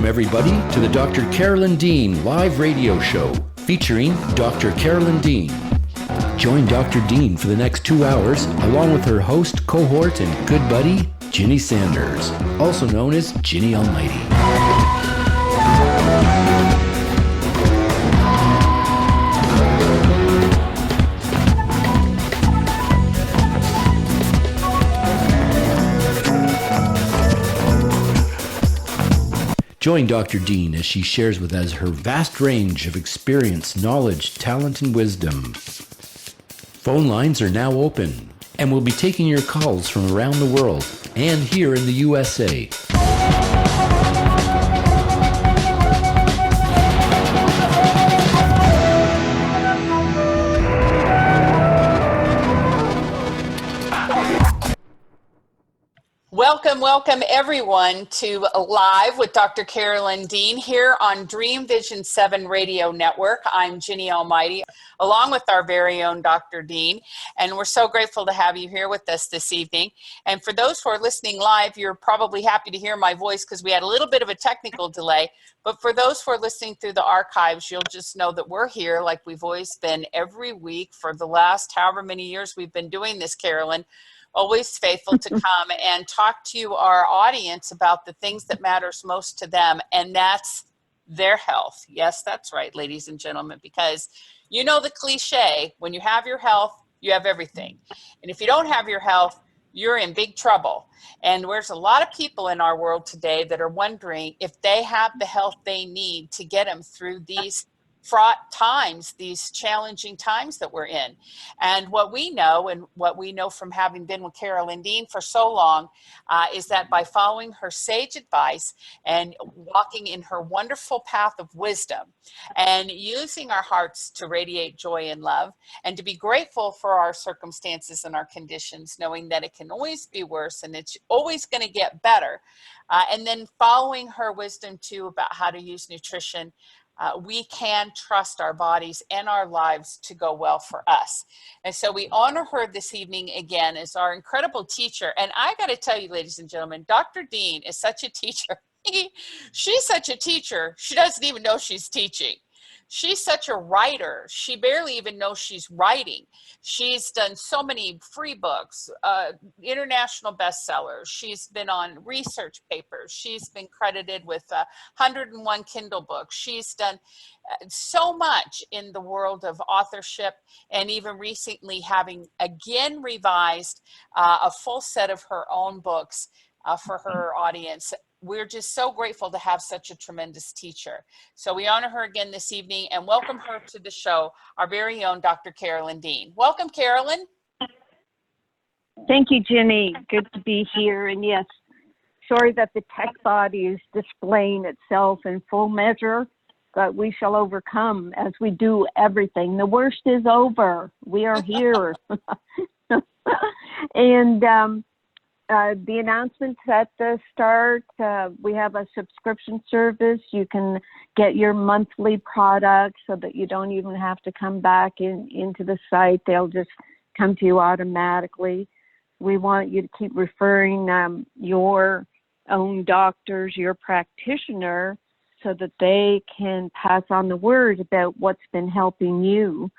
everybody, to the Dr. Carolyn Dean live radio show featuring Dr. Carolyn Dean. Join Dr. Dean for the next 2 hours, along with her host, cohort, and good buddy, Ginny Sanders, also known as Ginny Almighty. Join Dr. Dean as she shares with us her vast range of experience, knowledge, talent, and wisdom. Phone lines are now open, and we'll be taking your calls from around the world and here in the USA. Welcome everyone to Live with Dr. Carolyn Dean here on Dream Vision 7 Radio Network. I'm Ginny Almighty, along with our very own Dr. Dean, and we're so grateful to have you here with us this evening. And for those who are listening live, you're probably happy to hear my voice because we had a little bit of a technical delay. But for those who are listening through the archives, you'll just know that we're here like we've always been every week for the last however many years we've been doing this, Carolyn. Always faithful to come and talk to our audience about the things that matters most to them, and that's their health. Yes, that's right, ladies and gentlemen, because you know the cliche, when you have your health, you have everything. And if you don't have your health, you're in big trouble. And there's a lot of people in our world today that are wondering if they have the health they need to get them through these fraught times, these challenging times that we're in. And what we know from having been with Carolyn Dean for so long is that by following her sage advice and walking in her wonderful path of wisdom and using our hearts to radiate joy and love and to be grateful for our circumstances and our conditions, knowing that it can always be worse and it's always going to get better. And then following her wisdom too about how to use nutrition, we can trust our bodies and our lives to go well for us. And so we honor her this evening again as our incredible teacher. And I got to tell you, ladies and gentlemen, Dr. Dean is such a teacher. She's such a teacher, she doesn't even know she's teaching. She's such a writer. She barely even knows she's writing. She's done so many free books, international bestsellers. She's been on research papers. She's been credited with 101 Kindle books. She's done so much in the world of authorship, and even recently having again revised a full set of her own books for her audience. We're just so grateful to have such a tremendous teacher. So we honor her again this evening and welcome her to the show, our very own Dr. Carolyn Dean. Welcome, Carolyn. Thank you, Ginny. Good to be here. And yes, sorry that the tech body is displaying itself in full measure, but we shall overcome as we do everything. The worst is over. We are here. And the announcements at the start, we have a subscription service. You can get your monthly products so that you don't even have to come back into the site. They'll just come to you automatically. We want you to keep referring your own doctors, your practitioner, so that they can pass on the word about what's been helping you.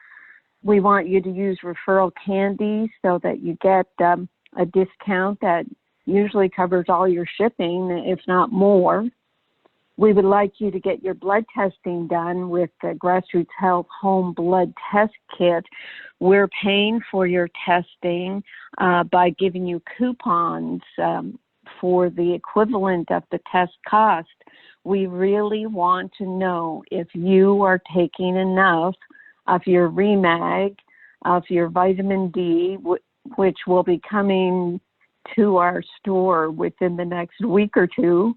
We want you to use referral candy so that you get a discount that usually covers all your shipping, if not more. We would like you to get your blood testing done with the Grassroots Health Home Blood Test Kit. We're paying for your testing by giving you coupons for the equivalent of the test cost. We really want to know if you are taking enough of your REMAG, of your vitamin D, which will be coming to our store within the next week or two.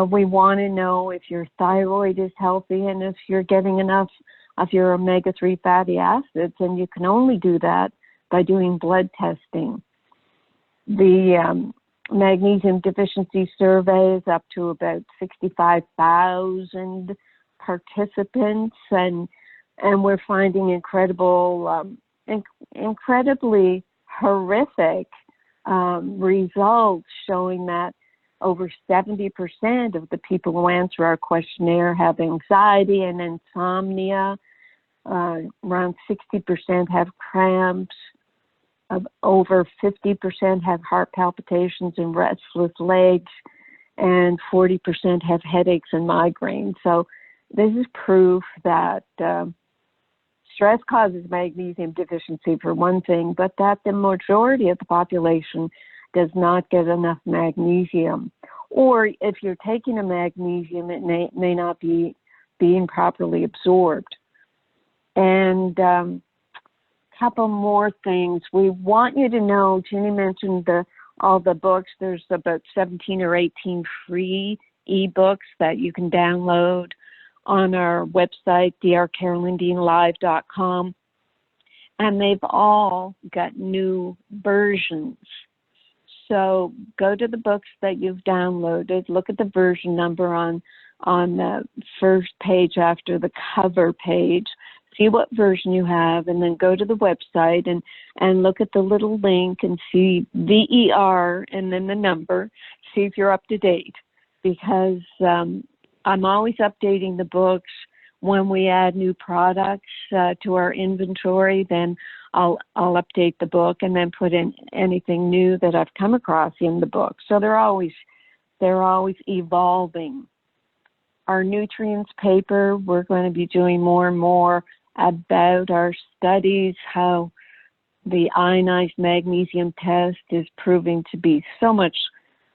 We want to know if your thyroid is healthy and if you're getting enough of your omega-3 fatty acids, and you can only do that by doing blood testing. The magnesium deficiency survey is up to about 65,000 participants, and we're finding incredibly horrific results showing that over 70% of the people who answer our questionnaire have anxiety and insomnia. Around 60% have cramps. Over 50% have heart palpitations and restless legs, and 40% have headaches and migraines. So this is proof that stress causes magnesium deficiency for one thing, but that the majority of the population does not get enough magnesium. Or if you're taking a magnesium, it may not be being properly absorbed. And couple more things. We want you to know, Jenny mentioned all the books. There's about 17 or 18 free ebooks that you can download on our website, drcarolyndeanlive.com. And they've all got new versions. So go to the books that you've downloaded, look at the version number on the first page after the cover page, see what version you have, and then go to the website and look at the little link and see VER and then the number, see if you're up to date. Because I'm always updating the books. When we add new products to our inventory, then I'll update the book and then put in anything new that I've come across in the book. So they're always evolving. Our nutrients paper, we're going to be doing more and more about our studies, how the ionized magnesium test is proving to be so much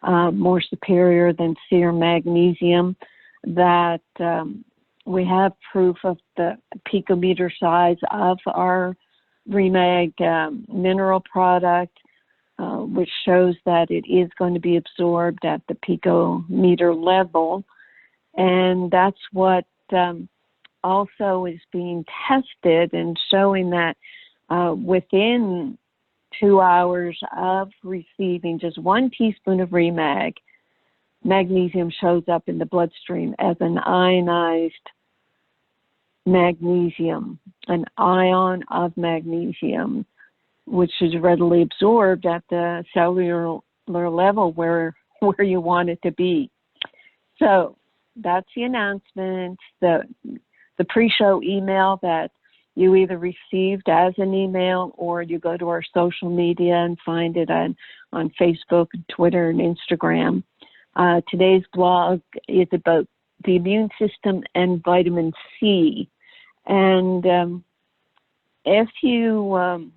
more superior than serum magnesium, that we have proof of the picometer size of our Remag mineral product, which shows that it is going to be absorbed at the picometer level. And that's what also is being tested and showing that within 2 hours of receiving just 1 teaspoon of Remag, magnesium shows up in the bloodstream as an ionized magnesium, an ion of magnesium, which is readily absorbed at the cellular level where you want it to be. So that's the announcement. The pre-show email that you either received as an email or you go to our social media and find it on Facebook, Twitter, and Instagram. Today's blog is about the immune system and vitamin C. And if you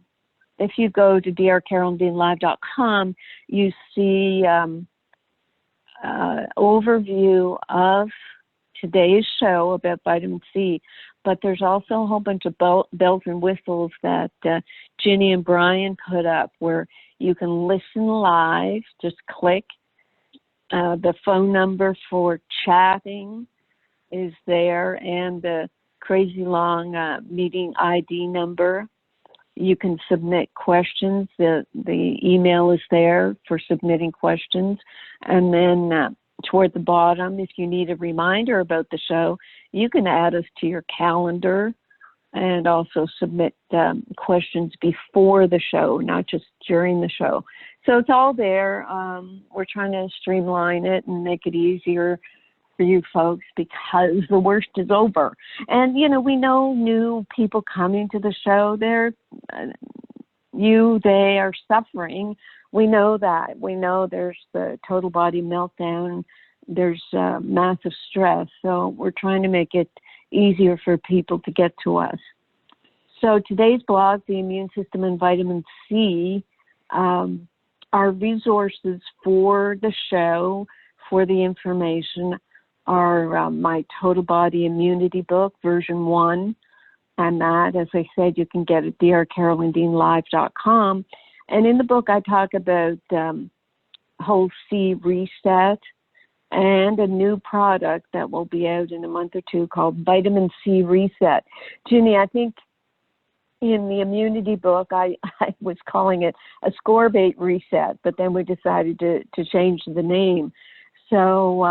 go to drcarolyndeanlive.com, you see overview of today's show about vitamin C, but there's also a whole bunch of bells and whistles that Ginny and Brian put up where you can listen live. Just click. The phone number for chatting is there, and the crazy long meeting ID number. You can submit questions. The email is there for submitting questions. And then toward the bottom, if you need a reminder about the show, you can add us to your calendar and also submit questions before the show, not just during the show. So it's all there. We're trying to streamline it and make it easier for you folks because the worst is over. And, we know new people coming to the show, they are suffering. We know that. We know there's the total body meltdown. There's massive stress. So we're trying to make it easier for people to get to us. So today's blog, the immune system and vitamin C, our resources for the show, for the information, are my Total Body Immunity book, version 1. And that, as I said, you can get at drcarolyndeanlive.com. And in the book, I talk about whole C reset and a new product that will be out in a month or two called Vitamin C Reset. Ginny, I think in the immunity book, I was calling it a Scurvy reset, but then we decided to change the name. So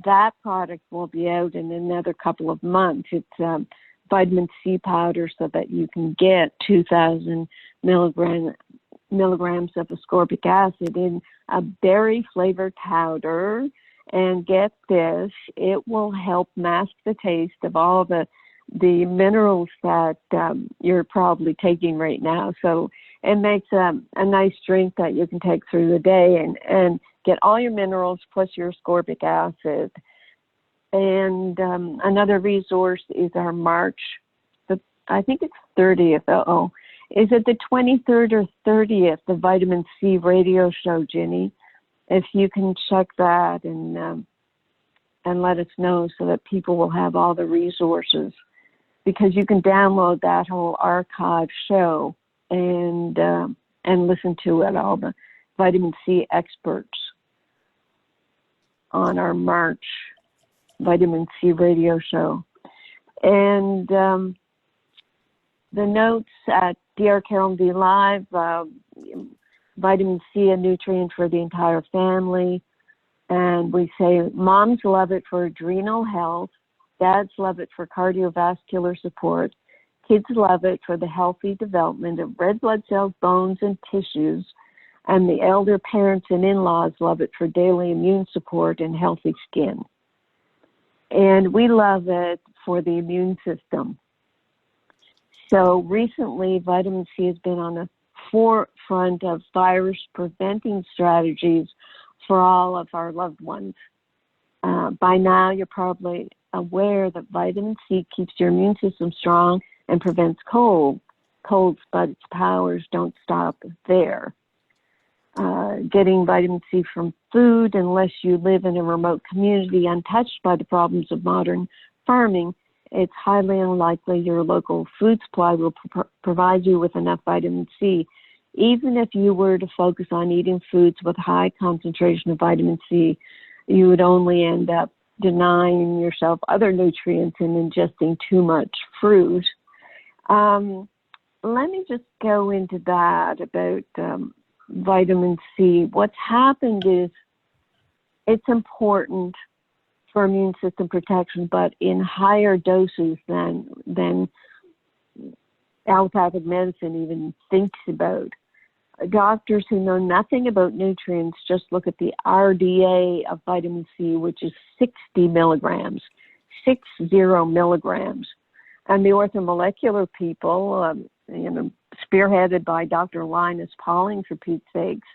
that product will be out in another couple of months. It's vitamin C powder so that you can get 2,000 milligram milligrams of ascorbic acid in a berry flavored powder. And get this, it will help mask the taste of all the minerals that you're probably taking right now. So it makes a nice drink that you can take through the day and get all your minerals plus your ascorbic acid. And another resource is our March, I think it's 30th. Is it the 23rd or 30th, the Vitamin C radio show, Ginny? If you can check that and let us know so that people will have all the resources, because you can download that whole archive show and listen to it, all the vitamin C experts on our March Vitamin C radio show. And the notes at Dr. Carolyn D Live, vitamin C, a nutrient for the entire family. And we say moms love it for adrenal health, dads love it for cardiovascular support, kids love it for the healthy development of red blood cells, bones, and tissues, and the elder parents and in-laws love it for daily immune support and healthy skin. And we love it for the immune system. So recently, vitamin C has been on the forefront of virus preventing strategies for all of our loved ones. By now, you're probably aware that vitamin C keeps your immune system strong and prevents colds, but its powers don't stop there. Getting vitamin C from food, unless you live in a remote community untouched by the problems of modern farming, it's highly unlikely your local food supply will provide you with enough vitamin C. Even if you were to focus on eating foods with high concentration of vitamin C, you would only end up denying yourself other nutrients and ingesting too much fruit. Let me just go into that about vitamin C. What's happened is it's important for immune system protection, but in higher doses than allopathic medicine even thinks about. Doctors who know nothing about nutrients just look at the RDA of vitamin C, which is 60 milligrams, 60 milligrams. And the orthomolecular people, spearheaded by Dr. Linus Pauling, for Pete's sakes,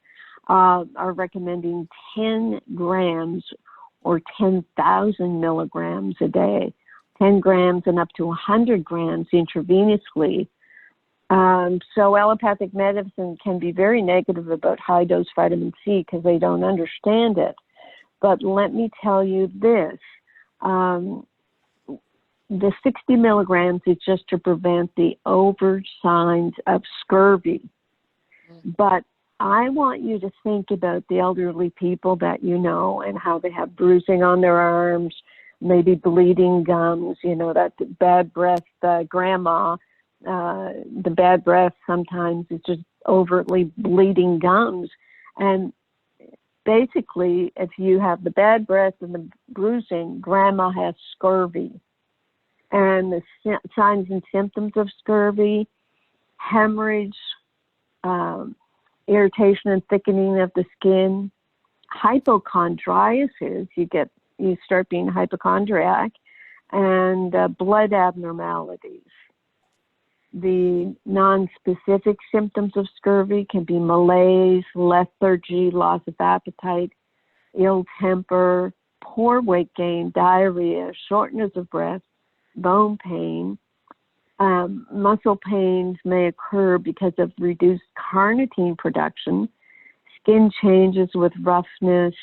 are recommending 10 grams or 10,000 milligrams a day, 10 grams and up to 100 grams intravenously. So allopathic medicine can be very negative about high-dose vitamin C because they don't understand it. But let me tell you this, the 60 milligrams is just to prevent the overt signs of scurvy. But I want you to think about the elderly people that you know and how they have bruising on their arms, maybe bleeding gums, that bad breath grandma. The bad breath sometimes is just overtly bleeding gums. And basically, if you have the bad breath and the bruising, grandma has scurvy. And the signs and symptoms of scurvy: hemorrhage, irritation and thickening of the skin, hypochondriasis, you start being hypochondriac, and blood abnormalities. The non-specific symptoms of scurvy can be malaise, lethargy, loss of appetite, ill temper, poor weight gain, diarrhea, shortness of breath, bone pain. Muscle pains may occur because of reduced carnitine production, skin changes with roughness,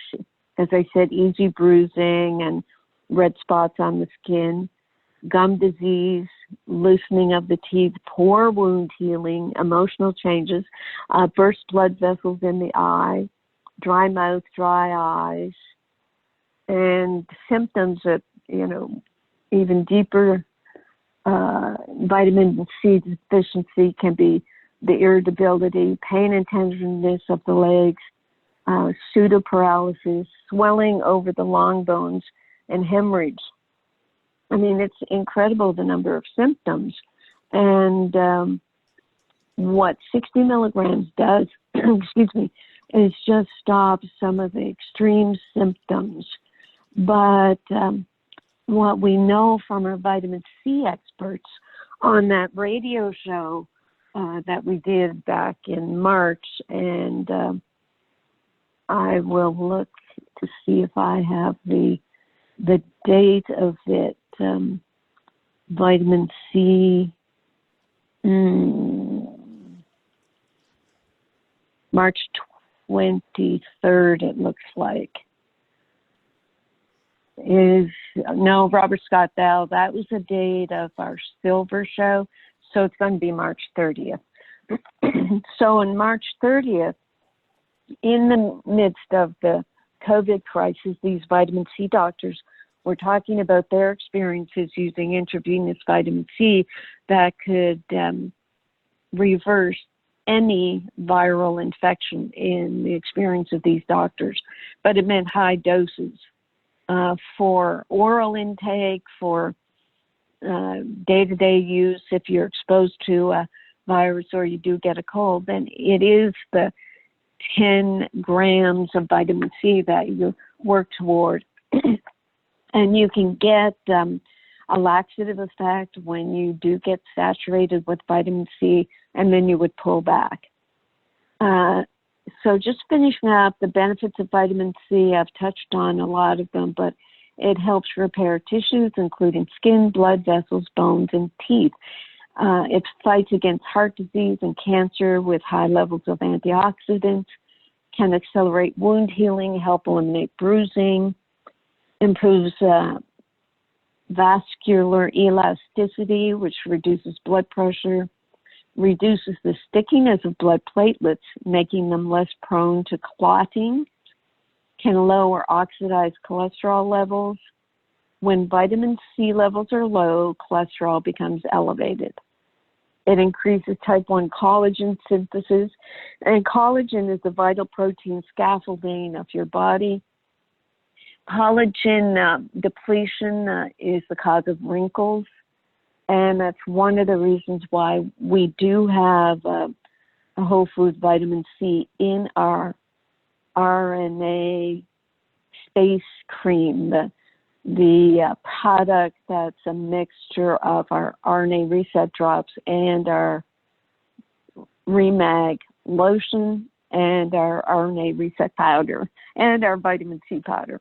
as I said, easy bruising and red spots on the skin, gum disease, loosening of the teeth, poor wound healing, emotional changes, burst blood vessels in the eye, dry mouth, dry eyes, and symptoms that, even deeper vitamin C deficiency can be the irritability, pain and tenderness of the legs, pseudoparalysis, swelling over the long bones, and hemorrhage. I mean, it's incredible the number of symptoms. And what 60 milligrams does, excuse me, is just stop some of the extreme symptoms. But what we know from our vitamin C experts on that radio show that we did back in March, and I will look to see if I have the date of it. Vitamin C, March 23rd, it looks like. Robert Scott Bell, that was the date of our silver show, so it's going to be March 30th. So on March 30th, in the midst of the COVID crisis, these vitamin C doctors were talking about their experiences using intravenous vitamin C that could reverse any viral infection in the experience of these doctors. But it meant high doses for oral intake, for day-to-day use. If you're exposed to a virus or you do get a cold, then it is the 10 grams of vitamin C that you work toward. And you can get a laxative effect when you do get saturated with vitamin C, and then you would pull back. So just finishing up the benefits of vitamin C, I've touched on a lot of them, but it helps repair tissues, including skin, blood vessels, bones, and teeth. It fights against heart disease and cancer with high levels of antioxidants, can accelerate wound healing, help eliminate bruising, improves vascular elasticity, which reduces blood pressure, reduces the stickiness of blood platelets, making them less prone to clotting, can lower oxidized cholesterol levels. When vitamin C levels are low, cholesterol becomes elevated. It increases type 1 collagen synthesis, and collagen is the vital protein scaffolding of your body. Collagen depletion is the cause of wrinkles, and that's one of the reasons why we do have a whole food vitamin C in our RNA space cream, the product that's a mixture of our RNA reset drops and our Remag lotion and our RNA reset powder and our vitamin C powder.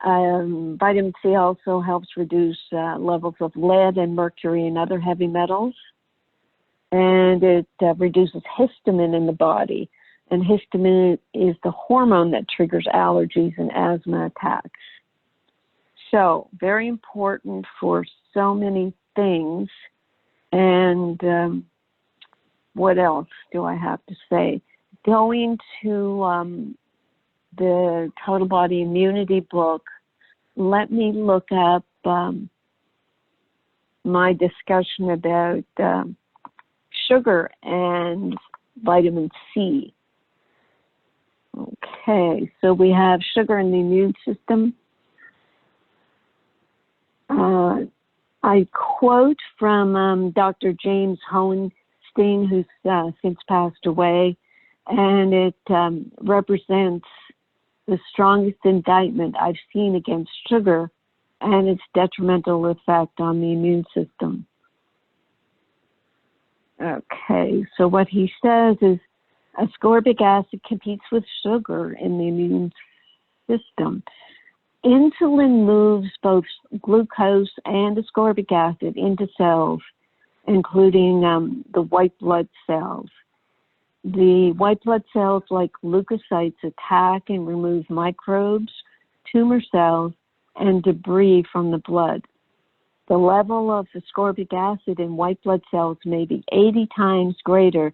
Vitamin C also helps reduce levels of lead and mercury and other heavy metals, and it reduces histamine in the body. And histamine is the hormone that triggers allergies and asthma attacks. So very important for so many things. And what else do I have to say? Going to the Total Body Immunity book, let me look up my discussion about sugar and vitamin C. Okay, so we have sugar in the immune system. I quote from Dr. James Hohenstein, who's since passed away, and it represents the strongest indictment I've seen against sugar and its detrimental effect on the immune system. Okay, so what he says is ascorbic acid competes with sugar in the immune system. Insulin moves both glucose and ascorbic acid into cells, including the white blood cells. The white blood cells, like leukocytes, attack and remove microbes, tumor cells, and debris from the blood. The level of ascorbic acid in white blood cells may be 80 times greater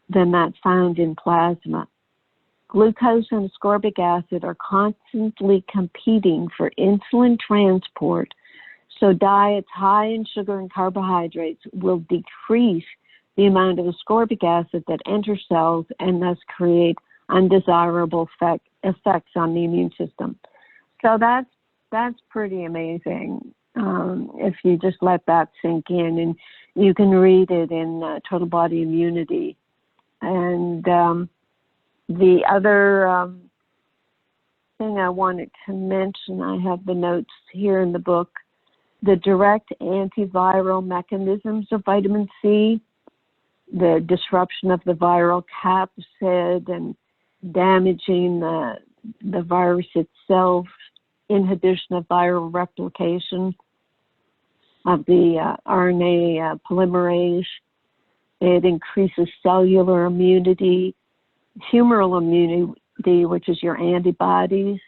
than that found in plasma. Glucose and ascorbic acid are constantly competing for insulin transport, so diets high in sugar and carbohydrates will decrease the amount of ascorbic acid that enters cells and thus create undesirable effects on the immune system. So that's pretty amazing if you just let that sink in. And You can read it in Total Body Immunity. And the other thing I wanted to mention, I have the notes here in the book, the direct antiviral mechanisms of vitamin C, the disruption of the viral capsid and damaging the virus itself, inhibition of viral replication of the RNA polymerase. It increases cellular immunity, humoral immunity, which is your antibodies,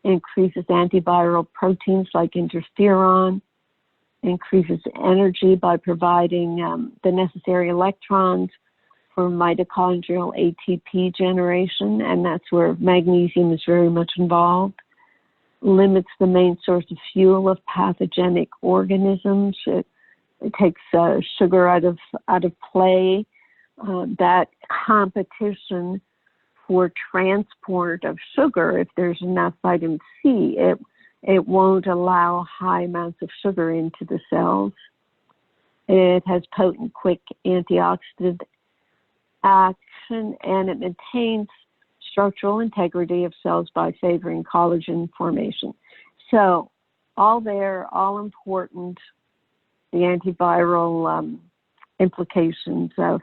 increases antiviral proteins like interferon, increases energy by providing the necessary electrons for mitochondrial ATP generation, and that's where magnesium is very much involved. Limits the main source of fuel of pathogenic organisms. It takes sugar out of play. That competition for transport of sugar, if there's enough vitamin C, it won't allow high amounts of sugar into the cells. It has potent, quick antioxidant action, and it maintains structural integrity of cells by favoring collagen formation. So all there, all important, the antiviral implications of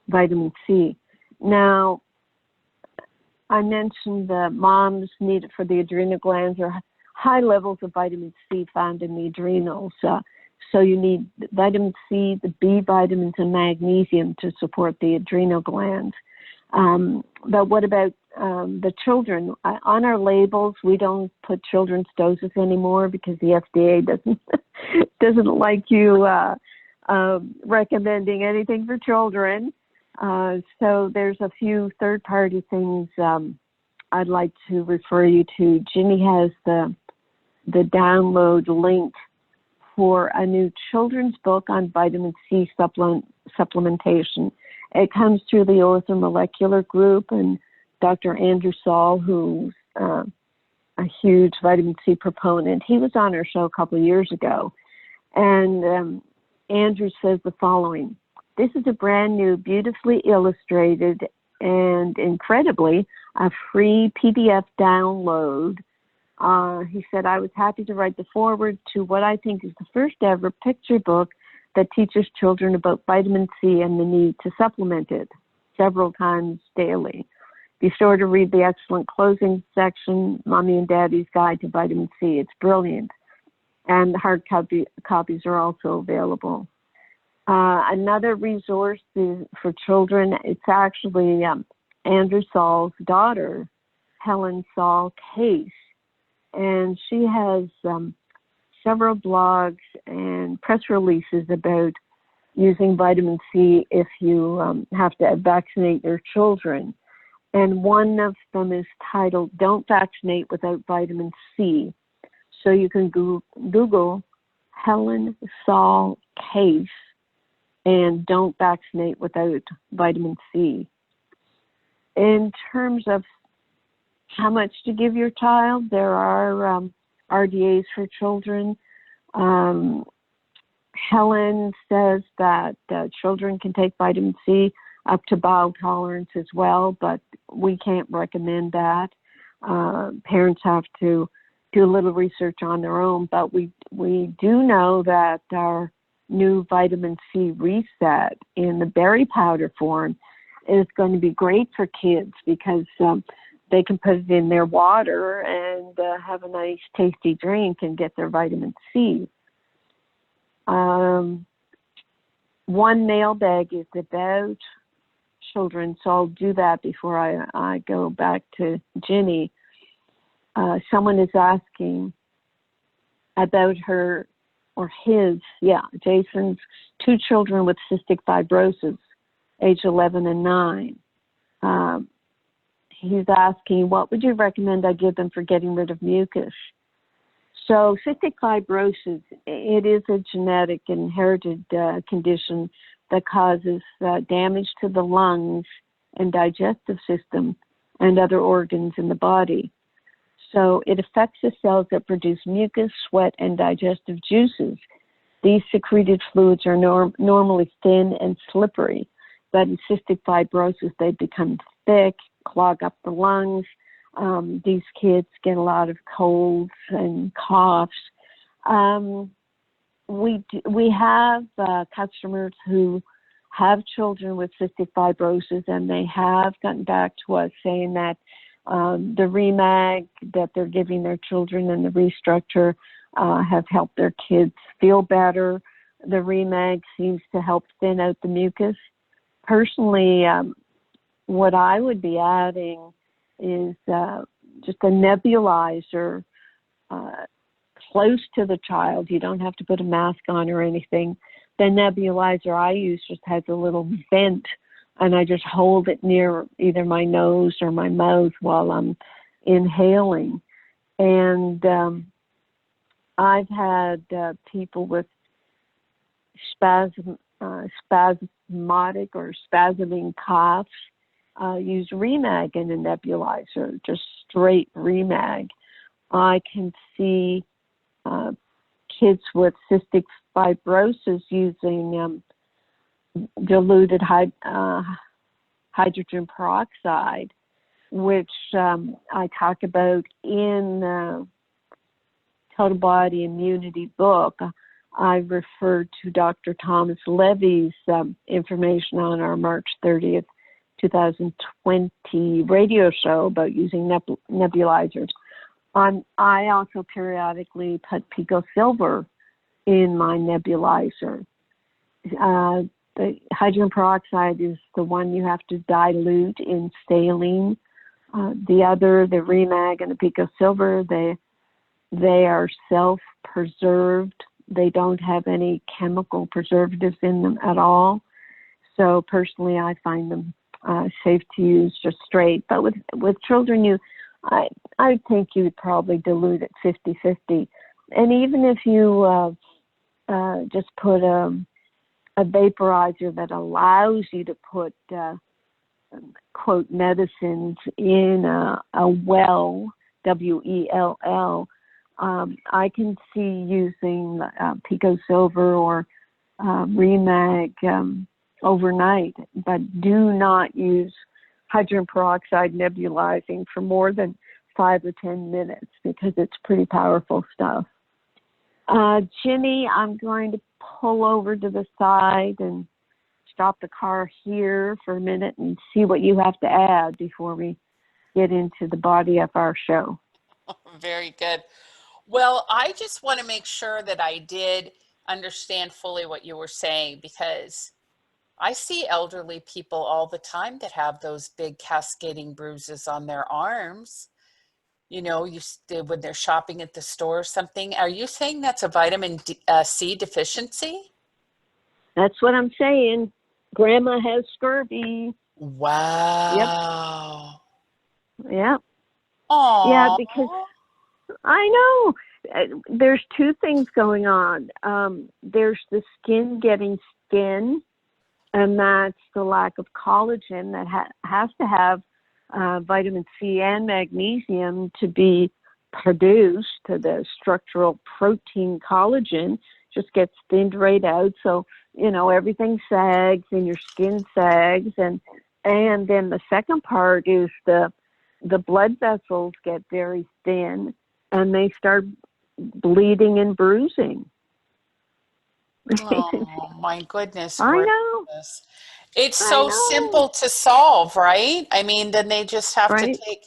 vitamin C. Now, I mentioned that moms need it for the adrenal glands, or high levels of vitamin C found in the adrenals. So you need vitamin C, the B vitamins, and magnesium to support the adrenal glands. But what about the children? On our labels, we don't put children's doses anymore because the FDA doesn't like you recommending anything for children. So there's a few third-party things I'd like to refer you to. Ginny has the download link for a new children's book on vitamin C supplementation. It comes through the orthomolecular group, and Dr. Andrew Saul, who's a huge vitamin C proponent, he was on our show a couple of years ago. And Andrew says the following: this is a brand new, beautifully illustrated, and incredibly, a free PDF download. He said, I was happy to write the foreword to what I think is the first ever picture book that teaches children about vitamin C and the need to supplement it several times daily. Be sure to read the excellent closing section, Mommy and Daddy's Guide to Vitamin C. It's brilliant. And the hard copies are also available. Another resource for children, it's actually Andrew Saul's daughter, Helen Saul Case. And she has several blogs and press releases about using vitamin C if you have to vaccinate your children. And one of them is titled, Don't Vaccinate Without Vitamin C. So you can Google Helen Saul Case and Don't Vaccinate Without Vitamin C. In terms of how much to give your child, there are RDAs for children. Helen says that children can take vitamin C up to bowel tolerance as well, but we can't recommend that. Parents have to do a little research on their own, but we do know that our new vitamin C reset in the berry powder form is going to be great for kids because they can put it in their water and have a nice tasty drink and get their vitamin C. One mailbag is about children, so I'll do that before I go back to Ginny. Someone is asking about her or his, Jason's 2 children with cystic fibrosis, age 11 and 9. He's asking, what would you recommend I give them for getting rid of mucus? So cystic fibrosis, it is a genetic inherited condition that causes damage to the lungs and digestive system and other organs in the body. So it affects the cells that produce mucus, sweat, and digestive juices. these secreted fluids are normally thin and slippery, but in cystic fibrosis, they become thick, clog up the lungs. These kids get a lot of colds and coughs. We have customers who have children with cystic fibrosis, and they have gotten back to us saying that the Remag that they're giving their children and the Restructure have helped their kids feel better. The Remag seems to help thin out the mucus. Personally, what I would be adding is just a nebulizer close to the child. You don't have to put a mask on or anything. The nebulizer I use just has a little vent, and I just hold it near either my nose or my mouth while I'm inhaling. And I've had people with spasmodic or spasming coughs use Remag in a nebulizer, just straight Remag. I can see kids with cystic fibrosis using diluted hydrogen peroxide, which I talk about in the Total Body Immunity book. I referred to Dr. Thomas Levy's information on our March 30th, 2020 radio show about using nebulizers. I also periodically put Pico Silver in my nebulizer. The hydrogen peroxide is the one you have to dilute in saline. The Remag and the Pico Silver, they are self-preserved. They don't have any chemical preservatives in them at all. So personally, I find them safe to use just straight. But with children, I think you would probably dilute it 50-50. And even if you just put a vaporizer that allows you to put, quote, medicines in a well, W-E-L-L, I can see using Pico Silver or Remag overnight, but do not use hydrogen peroxide nebulizing for more than 5 or 10 minutes because it's pretty powerful stuff. Ginny, I'm going to pull over to the side and stop the car here for a minute and see what you have to add before we get into the body of our show. Very good. Well, I just want to make sure that I did understand fully what you were saying, because I see elderly people all the time that have those big cascading bruises on their arms. You know, when they're shopping at the store or something. Are you saying that's a vitamin C deficiency? That's what I'm saying. Grandma has scurvy. Wow. Yep. Aww. Yeah, because I know there's two things going on. There's the skin getting thin, and that's the lack of collagen that has to have vitamin C and magnesium to be produced. The structural protein collagen just gets thinned right out. So, you know, everything sags and your skin sags. And then the second part is the blood vessels get very thin and they start bleeding and bruising. Oh, my goodness. I know. It's so simple to solve, right? I mean, then they just have to take.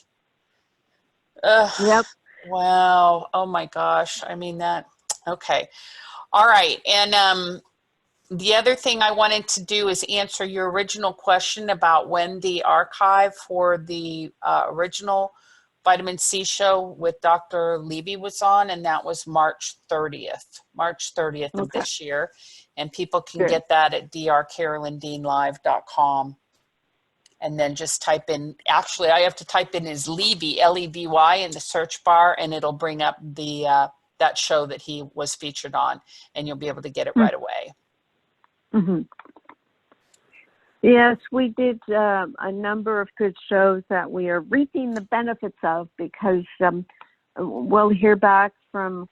Yep. Wow. Oh my gosh. I mean okay. All right. And the other thing I wanted to do is answer your original question about when the archive for the original Vitamin C show with Dr. Levy was on, and that was March 30th of this year. And people can get that at drcarolyndeanlive.com. And then just type in, actually I have to type in his Levy, L-E-V-Y, in the search bar, and it'll bring up the that show that he was featured on, and you'll be able to get it right away. Mm-hmm. Yes, we did a number of good shows that we are reaping the benefits of, because we'll hear back from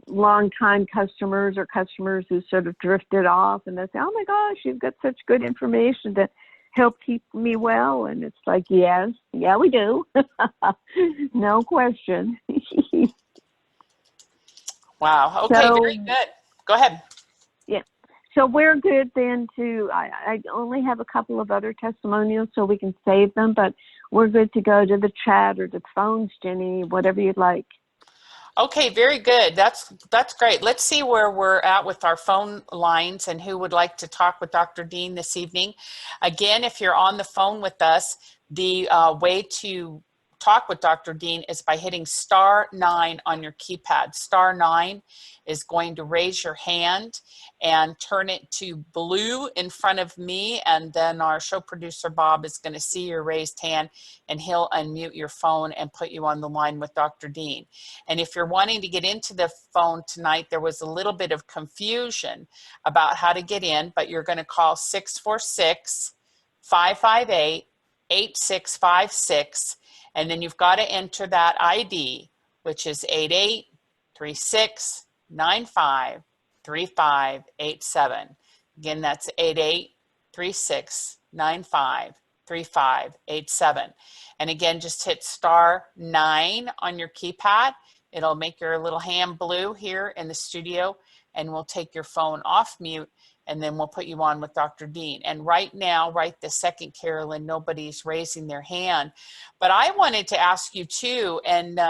longtime customers or customers who sort of drifted off, and they say, "Oh my gosh, you've got such good information to help keep me well." And it's like, yes, yeah, we do. No question. Wow. Okay, So, very good. Go ahead. yeah. So we're good then to, I only have a couple of other testimonials so we can save them, but we're good to go to the chat or the phones, Jenny, whatever you'd like. Okay, very good. That's great. Let's see where we're at with our phone lines and who would like to talk with Dr. Dean this evening. Again, if you're on the phone with us, the way to talk with Dr. Dean is by hitting *9 on your keypad. *9 is going to raise your hand and turn it to blue in front of me, and then our show producer Bob is going to see your raised hand and he'll unmute your phone and put you on the line with Dr. Dean. And if you're wanting to get into the phone tonight, there was a little bit of confusion about how to get in, but you're going to call 646-558-8656, and then you've got to enter that ID, which is 8836953587. Again, that's 8836953587. And again, just hit *9 on your keypad. It'll make your little hand blue here in the studio, and we'll take your phone off mute, and then we'll put you on with Dr. Dean. And right now, right this second, Carolyn, nobody's raising their hand. But I wanted to ask you too, and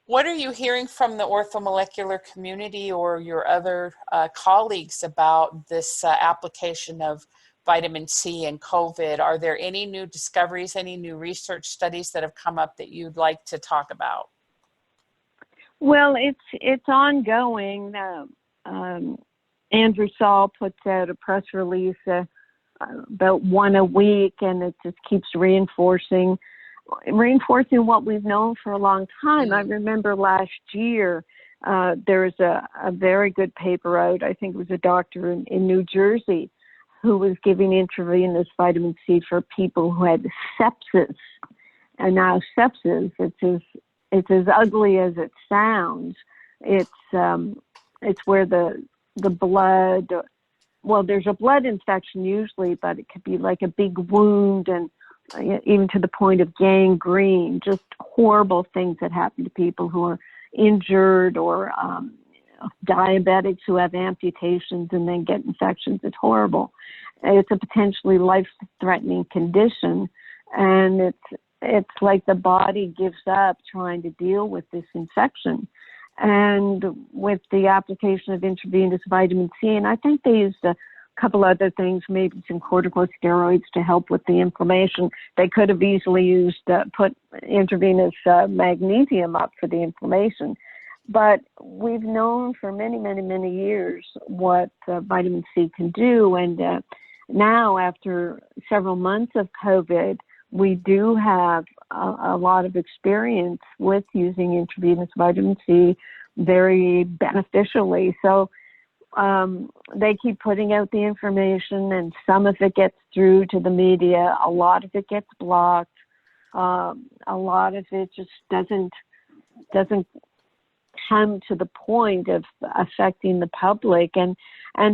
what are you hearing from the orthomolecular community or your other colleagues about this application of vitamin C and COVID? Are there any new discoveries, any new research studies that have come up that you'd like to talk about? Well, it's ongoing. Andrew Saul puts out a press release about one a week, and it just keeps reinforcing what we've known for a long time. I remember last year there was a very good paper out. I think it was a doctor in New Jersey who was giving intravenous vitamin C for people who had sepsis. And now sepsis, it's as ugly as it sounds. It's where the blood, well, there's a blood infection usually, but it could be like a big wound, and even to the point of gangrene, just horrible things that happen to people who are injured, or diabetics who have amputations and then get infections. It's horrible. It's a potentially life-threatening condition, and it's like the body gives up trying to deal with this infection. And with the application of intravenous vitamin C, and I think they used a couple other things, maybe some corticosteroids to help with the inflammation. They could have easily used, put intravenous magnesium up for the inflammation. But we've known for many, many, many years what vitamin C can do. And now, after several months of COVID, we do have a lot of experience with using intravenous vitamin C very beneficially. So they keep putting out the information, and some of it gets through to the media. A lot of it gets blocked. A lot of it just doesn't come to the point of affecting the public. And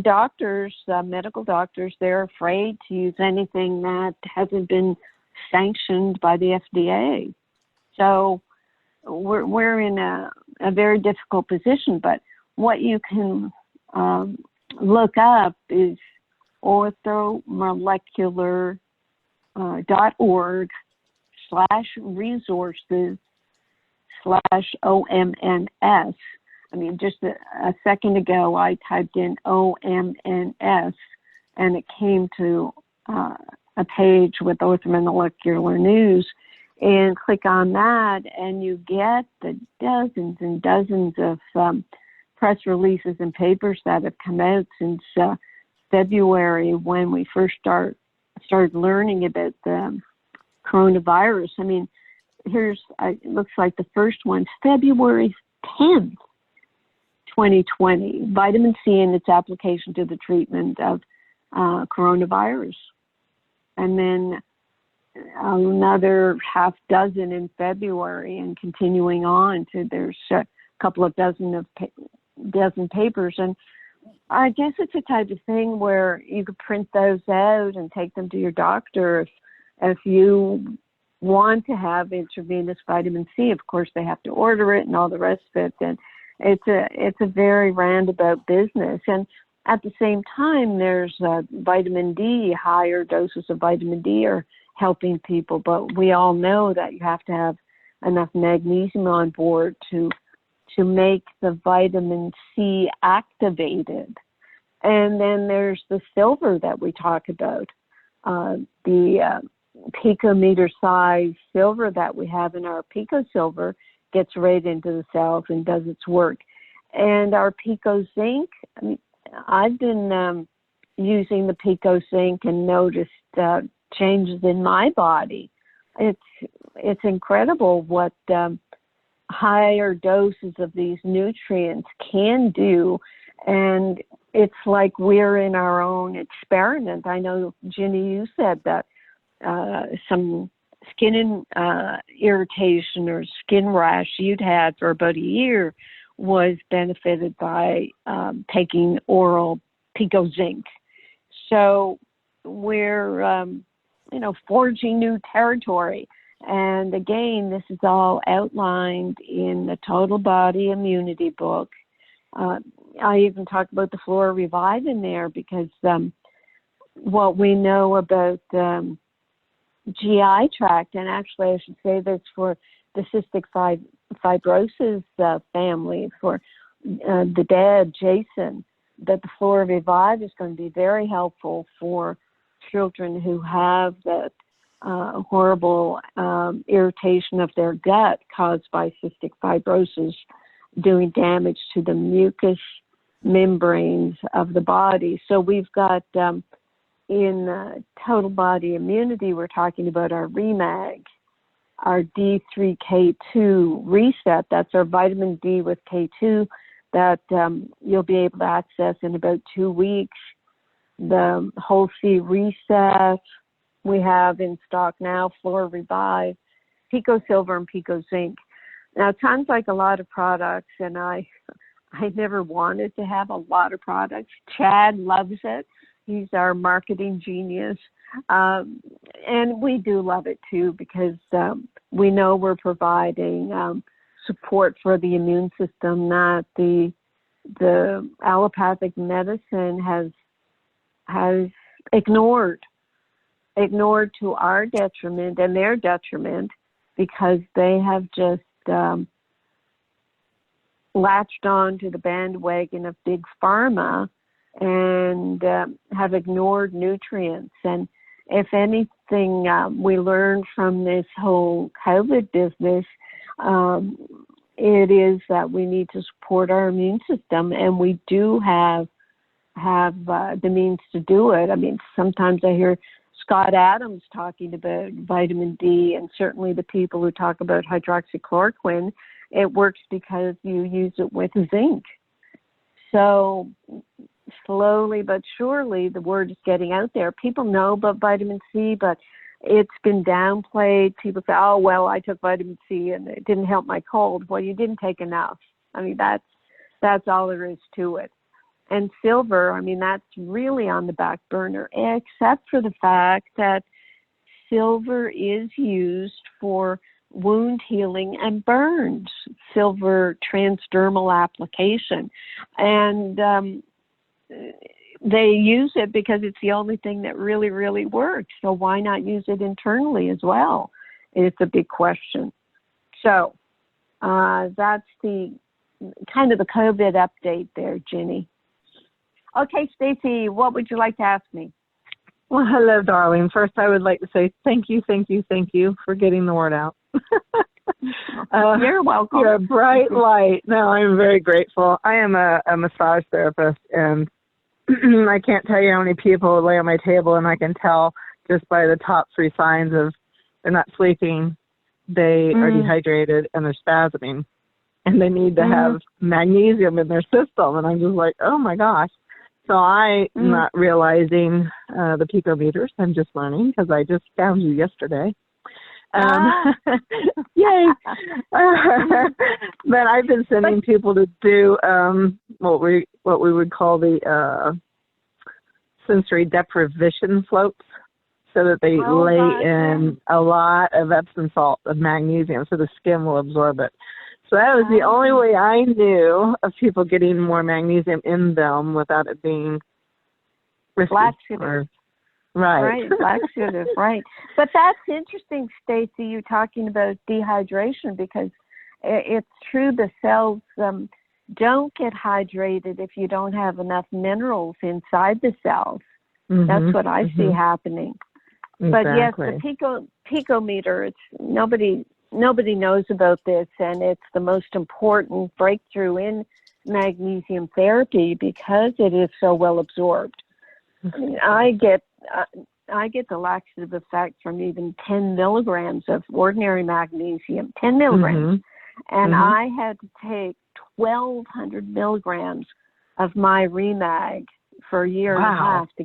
doctors, medical doctors, they're afraid to use anything that hasn't been sanctioned by the FDA. So we're in a very difficult position. But what you can look up is orthomolecular.org/resources/OMNS. I mean, just a second ago, I typed in OMNS, and it came to a page with orthomolecular news, and click on that, and you get the dozens and dozens of press releases and papers that have come out since February, when we first started learning about the coronavirus. I mean, it looks like the first one's February 10th, 2020, vitamin C and its application to the treatment of coronavirus. And then another half dozen in February, and continuing on to there's couple of dozen papers. And I guess it's a type of thing where you could print those out and take them to your doctor if you want to have intravenous vitamin C. Of course, they have to order it and all the rest of it. And it's a very roundabout business. And at the same time, there's vitamin D. Higher doses of vitamin D are helping people, but we all know that you have to have enough magnesium on board to make the vitamin C activated. And then there's the silver that we talk about, the picometer size silver that we have in our pico silver gets right into the cells and does its work. And our pico zinc, I've been using the pico zinc and noticed changes in my body. It's incredible what higher doses of these nutrients can do, and it's like we're in our own experiment. I know, Ginny, you said that some skin irritation or skin rash you'd had for about a year was benefited by taking oral pico zinc. So we're forging new territory. And again, this is all outlined in the Total Body Immunity book. I even talk about the Flora Revive in there because what we know about GI tract, and actually I should say this for the cystic fibrosis family, for the dad, Jason, that the Flora Revive is going to be very helpful for children who have that horrible irritation of their gut caused by cystic fibrosis, doing damage to the mucous membranes of the body. So we've got in Total Body Immunity, we're talking about our REMAG, our D3K2 reset. That's our vitamin D with K2 that you'll be able to access in about 2 weeks. The Whole C reset we have in stock now, Flora Revive, Pico Silver, and Pico Zinc. Now, it sounds like a lot of products, and I never wanted to have a lot of products. Chad loves it. He's our marketing genius. And we do love it, too, because we know we're providing support for the immune system that the allopathic medicine has ignored to our detriment and their detriment, because they have just latched on to the bandwagon of big pharma and have ignored nutrients. And if anything we learned from this whole COVID business, it is that we need to support our immune system, and we do have the means to do it. I mean, sometimes I hear Scott Adams talking about vitamin D, and certainly the people who talk about hydroxychloroquine, it works because you use it with zinc. So slowly but surely the word is getting out there. People know about vitamin C, but it's been downplayed. People say, oh, well, I took vitamin C and it didn't help my cold. Well, you didn't take enough. I mean, that's all there is to it. And silver, I mean, that's really on the back burner, except for the fact that silver is used for wound healing and burns, silver transdermal application. And they use it because it's the only thing that really, really works. So why not use it internally as well? It's a big question. So that's the kind of the COVID update there, Ginny. Okay, Stacy, what would you like to ask me? Well, hello, darling. First, I would like to say thank you for getting the word out. You're welcome. You're a bright light. No, I'm very grateful. I am a massage therapist, and I can't tell you how many people lay on my table, and I can tell just by the top 3 signs of they're not sleeping, they are dehydrated, and they're spasming, and they need to have magnesium in their system. And I'm just like, oh, my gosh. So I'm not realizing the picometers. I'm just learning because I just found you yesterday. Yay! But I've been sending people to do what we would call the sensory deprivation slopes, so that they lay in a lot of Epsom salt of magnesium, so the skin will absorb it. So that was the only way I knew of people getting more magnesium in them without it being risky. Laxative. Right, laxative, right. But that's interesting, Stacy, you talking about dehydration, because it's true the cells don't get hydrated if you don't have enough minerals inside the cells. Mm-hmm, that's what I see happening. Exactly. But yes, the picometer, nobody knows about this, and it's the most important breakthrough in magnesium therapy because it is so well absorbed. I mean, I get the laxative effect from even 10 milligrams of ordinary magnesium, 10 milligrams. And I had to take 1,200 milligrams of my Remag for a year and a half to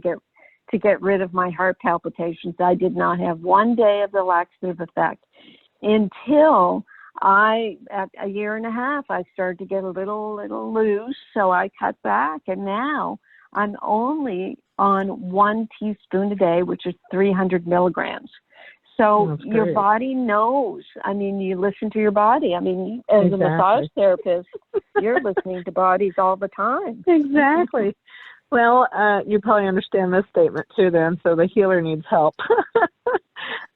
get rid of my heart palpitations. I did not have one day of the laxative effect until at a year and a half, I started to get a little loose. So I cut back, and now I'm only on 1 teaspoon a day, which is 300 milligrams. So your body knows. I mean, you listen to your body. I mean, as a massage therapist, you're listening to bodies all the time. Exactly. Well, you probably understand this statement too then, so the healer needs help.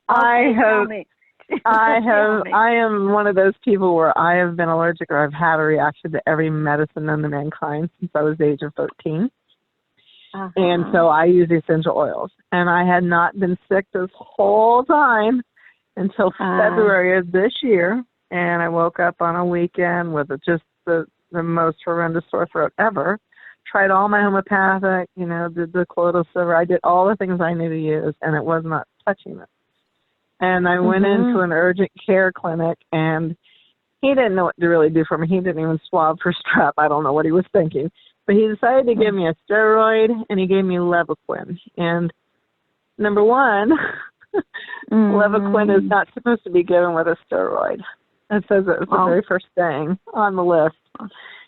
I am one of those people where I have been allergic, or I've had a reaction to every medicine known to mankind since I was the age of 13. And so I use essential oils. And I had not been sick this whole time until February of this year. And I woke up on a weekend with just the most horrendous sore throat ever. Tried all my homeopathic, did the colloidal silver. I did all the things I knew to use, and it was not touching it. And I went into an urgent care clinic, and he didn't know what to really do for me. He didn't even swab for strep. I don't know what he was thinking. But he decided to give me a steroid, and he gave me Levaquin. And number one, Levaquin is not supposed to be given with a steroid. It says it was the very first thing on the list.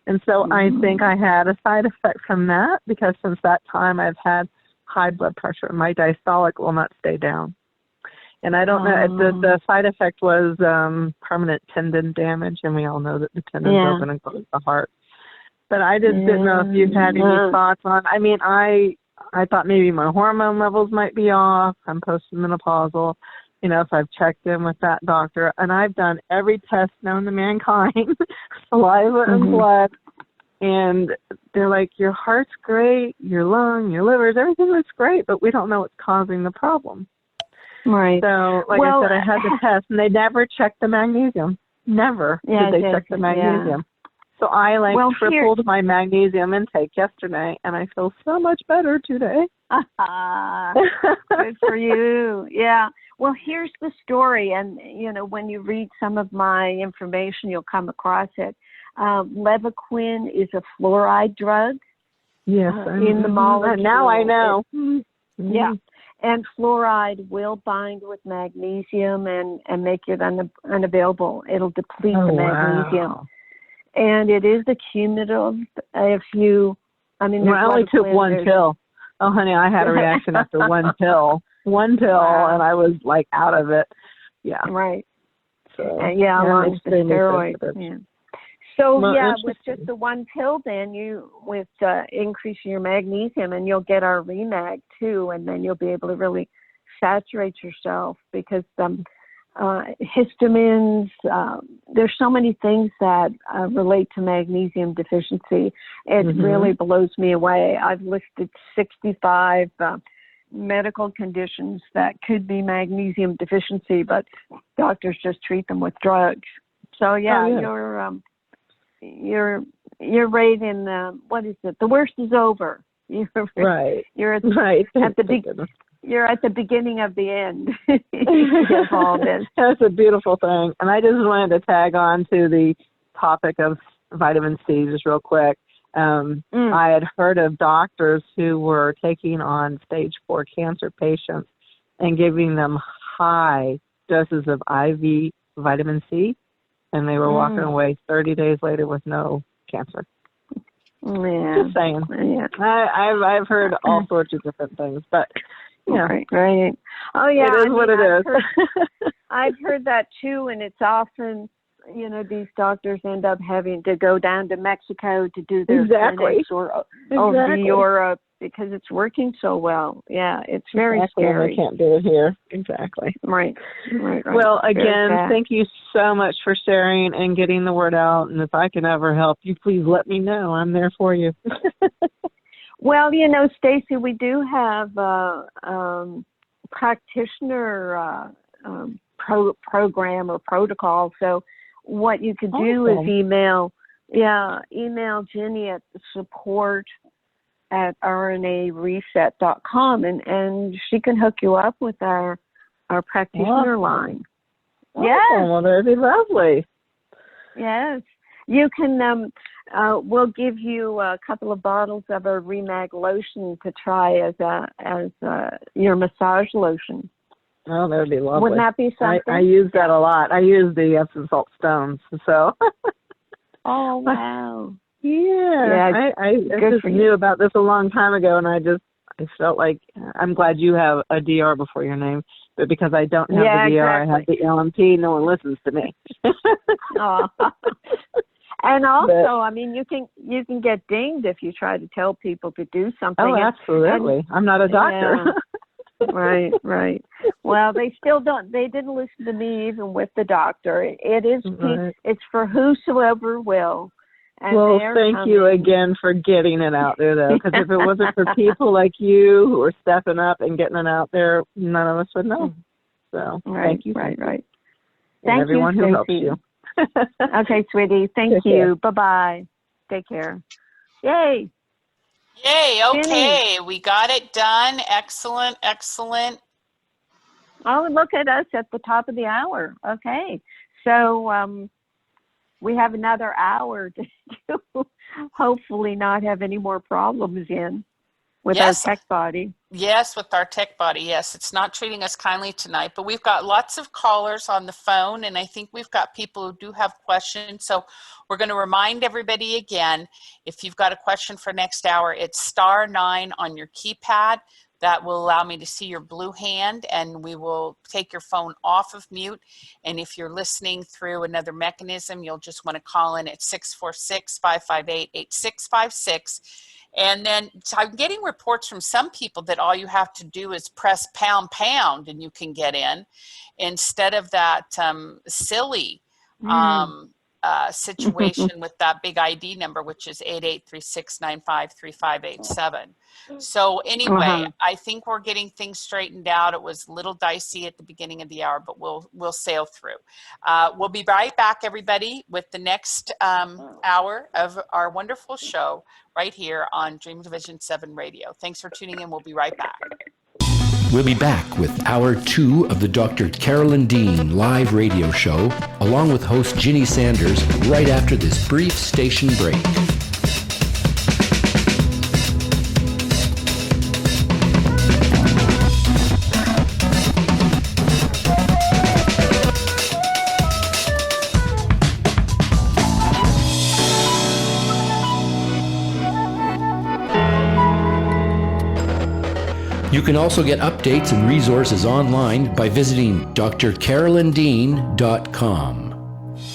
And so I think I had a side effect from that, because since that time I've had high blood pressure. My diastolic will not stay down. And I don't know, the side effect was permanent tendon damage, and we all know that the tendons open and close the heart. But I just didn't know if you've had any thoughts on. I mean, I thought maybe my hormone levels might be off. I'm postmenopausal. So I've checked in with that doctor, and I've done every test known to mankind, saliva and blood, and they're like, your heart's great, your lung, your livers, everything looks great, but we don't know what's causing the problem. Right. So, I said, I had the test, and they never checked the magnesium. Never did they check the magnesium. So I tripled my magnesium intake yesterday, and I feel so much better today. Good for you. Yeah. Well, here's the story, and when you read some of my information, you'll come across it. Levaquin is a fluoride drug. Yes, in the molecule. Now I know. Yeah. And fluoride will bind with magnesium and make it unavailable. It'll deplete the magnesium. Wow. And it is the cumulative. I only took one pill. Oh, honey, I had a reaction after one pill. One pill, and I was out of it. Yeah. Right. So, along with the steroid. Yeah. So, well, with just the one pill, then with increasing your magnesium, and you'll get our Remag too, and then you'll be able to really saturate yourself, because histamines, there's so many things that relate to magnesium deficiency. It really blows me away. I've listed 65 medical conditions that could be magnesium deficiency, but doctors just treat them with drugs. So you're right in the, what is it? The worst is over. You're at the beginning of the end. Of all this. That's a beautiful thing. And I just wanted to tag on to the topic of vitamin C just real quick. I had heard of doctors who were taking on stage 4 cancer patients and giving them high doses of IV vitamin C, and they were walking away 30 days later with no cancer. Yeah. Just saying. Yeah. I've heard all sorts of different things, but yeah. Right. Oh, yeah. It is what it is. I've heard that too, and it's often, these doctors end up having to go down to Mexico to do their clinics or over to Europe because it's working so well. Yeah, it's very scary. I can't do it here. Exactly. Right. Well, again, thank you so much for sharing and getting the word out. And if I can ever help you, please let me know. I'm there for you. Well, Stacy, we do have practitioner program or protocol. So what you could do is email Ginny at support@rnareset.com and she can hook you up with our practitioner line. Yes. Well, that'd be lovely. Yes. You can, we'll give you a couple of bottles of our Remag lotion to try as your massage lotion. Oh, that would be lovely. Wouldn't that be something? I use that a lot. I use the Epsom salt stones, so. Oh, wow. Yeah. I just knew about this a long time ago, and I felt like, I'm glad you have a DR before your name, but because I don't have the DR, I have the LMP, no one listens to me. Oh. And also, you can get dinged if you try to tell people to do something. Oh, absolutely. I'm not a doctor. Yeah. Right. Well, they didn't listen to me even with the doctor. It is, it's for whosoever will. And well, thank you again for getting it out there, though, because if it wasn't for people like you who are stepping up and getting it out there, none of us would know. So thank you. Right. And thank everyone you, who helps you. Okay, sweetie. Thank you. Bye-bye. Take care. Yay. Okay, Jenny. we got it done. Excellent. Oh, look at us at the top of the hour. Okay, so we have another hour to hopefully not have any more problems with our tech body. Yes, with our tech body. Yes, it's not treating us kindly tonight, but we've got lots of callers on the phone, and I think we've got people who do have questions. So we're going to remind everybody again, if you've got a question for next hour, it's *9 on your keypad. That will allow me to see your blue hand, and we will take your phone off of mute. And if you're listening through another mechanism, you'll just want to call in at 646-558-8656. And then so I'm getting reports from some people that all you have to do is press #, and you can get in, instead of that silly situation with that big ID number, which is 8836953587. So anyway, I think we're getting things straightened out. It was a little dicey at the beginning of the hour, but we'll sail through. We'll be right back, everybody, with the next hour of our wonderful show right here on Dream Division 7 Radio. Thanks for tuning in. We'll be right back. We'll be back with Hour 2 of the Dr. Carolyn Dean live radio show, along with host Ginny Sanders, right after this brief station break. You can also get updates and resources online by visiting drcarolyndean.com.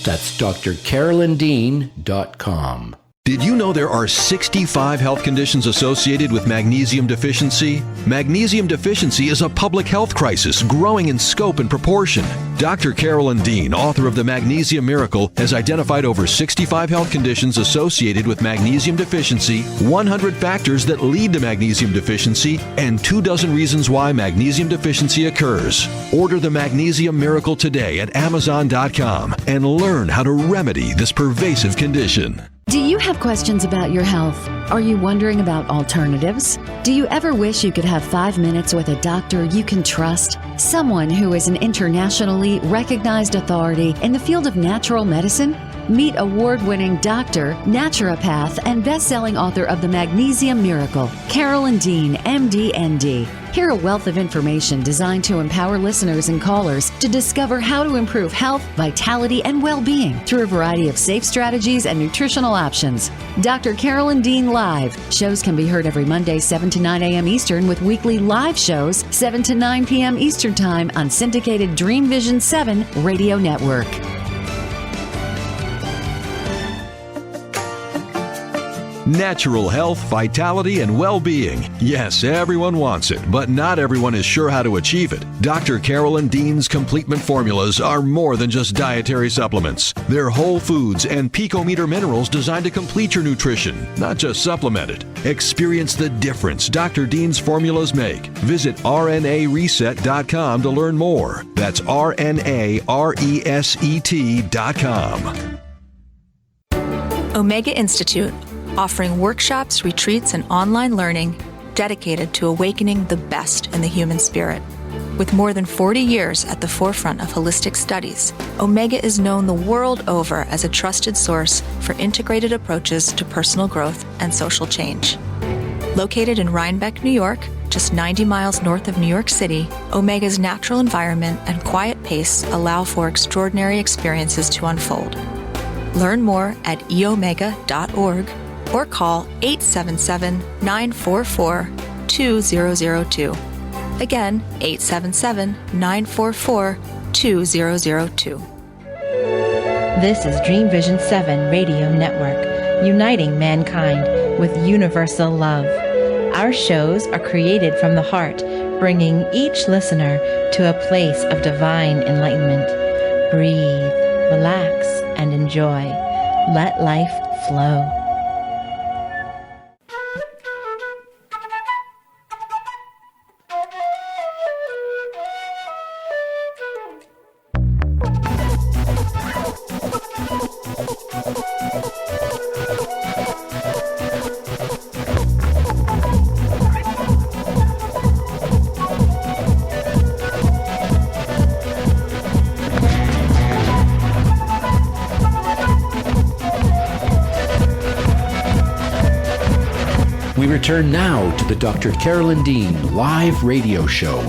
That's drcarolyndean.com. Did you know there are 65 health conditions associated with magnesium deficiency? Magnesium deficiency is a public health crisis growing in scope and proportion. Dr. Carolyn Dean, author of The Magnesium Miracle, has identified over 65 health conditions associated with magnesium deficiency, 100 factors that lead to magnesium deficiency, and 24 reasons why magnesium deficiency occurs. Order The Magnesium Miracle today at Amazon.com and learn how to remedy this pervasive condition. Do you have questions about your health? Are you wondering about alternatives? Do you ever wish you could have 5 minutes with a doctor you can trust? Someone who is an internationally recognized authority in the field of natural medicine? Meet award-winning doctor, naturopath, and best-selling author of The Magnesium Miracle, Carolyn Dean, MD, ND. Hear a wealth of information designed to empower listeners and callers to discover how to improve health, vitality, and well-being through a variety of safe strategies and nutritional options. Dr. Carolyn Dean Live. Shows can be heard every Monday, 7 to 9 a.m. Eastern, with weekly live shows, 7 to 9 p.m. Eastern Time on syndicated Dream Vision 7 radio network. Natural health, vitality, and well-being. Yes, everyone wants it, but not everyone is sure how to achieve it. Dr. Carolyn Dean's Completement Formulas are more than just dietary supplements. They're whole foods and picometer minerals designed to complete your nutrition, not just supplement it. Experience the difference Dr. Dean's formulas make. Visit RNAreset.com to learn more. That's RNARESET.com. Omega Institute, offering workshops, retreats, and online learning dedicated to awakening the best in the human spirit. With more than 40 years at the forefront of holistic studies, Omega is known the world over as a trusted source for integrated approaches to personal growth and social change. Located in Rhinebeck, New York, just 90 miles north of New York City, Omega's natural environment and quiet pace allow for extraordinary experiences to unfold. Learn more at eomega.org or call 877-944-2002. Again, 877-944-2002. This is Dream Vision 7 Radio Network, uniting mankind with universal love. Our shows are created from the heart, bringing each listener to a place of divine enlightenment. Breathe, relax, and enjoy. Let life flow. We return now to the Dr. Carolyn Dean live radio show,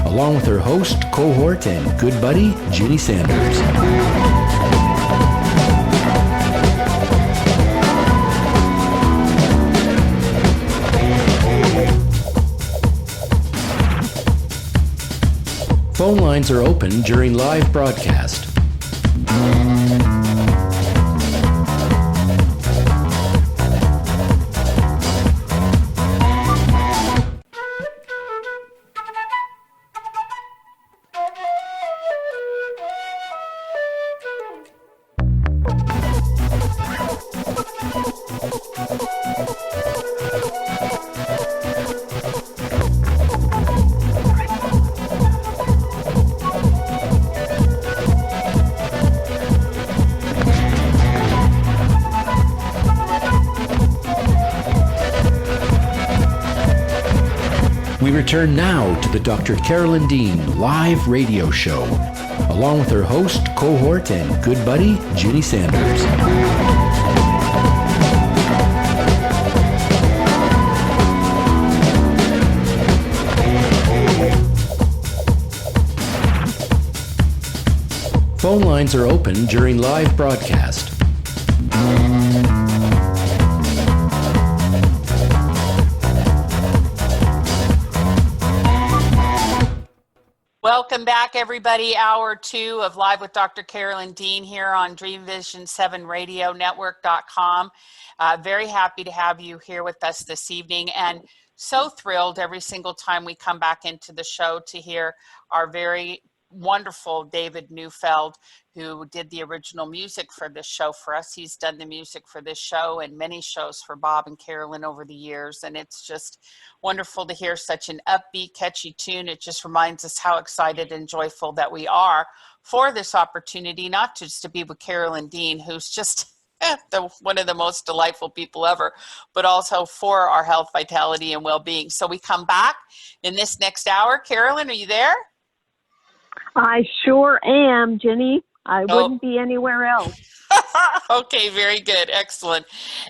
along with her host, cohort, and good buddy, Ginny Sanders. Phone lines are open during live broadcast. We return now to the Dr. Carolyn Dean live radio show, along with her host, cohort, and good buddy, Ginny Sanders. Phone lines are open during live broadcast. Welcome back, everybody. Hour 2 of Live with Dr. Carolyn Dean here on Dream Vision 7 Radio Network.com. Very happy to have you here with us this evening, and so thrilled every single time we come back into the show to hear our very wonderful David Neufeld, who did the original music for this show for us. He's done the music for this show and many shows for Bob and Carolyn over the years, and it's just wonderful to hear such an upbeat, catchy tune. It just reminds us how excited and joyful that we are for this opportunity, not just to be with Carolyn Dean, who's just one of the most delightful people ever, but also for our health, vitality, and well-being. So we come back in this next hour. Carolyn, are you there? I sure am, Jenny. I wouldn't be anywhere else. Okay, very good. Excellent.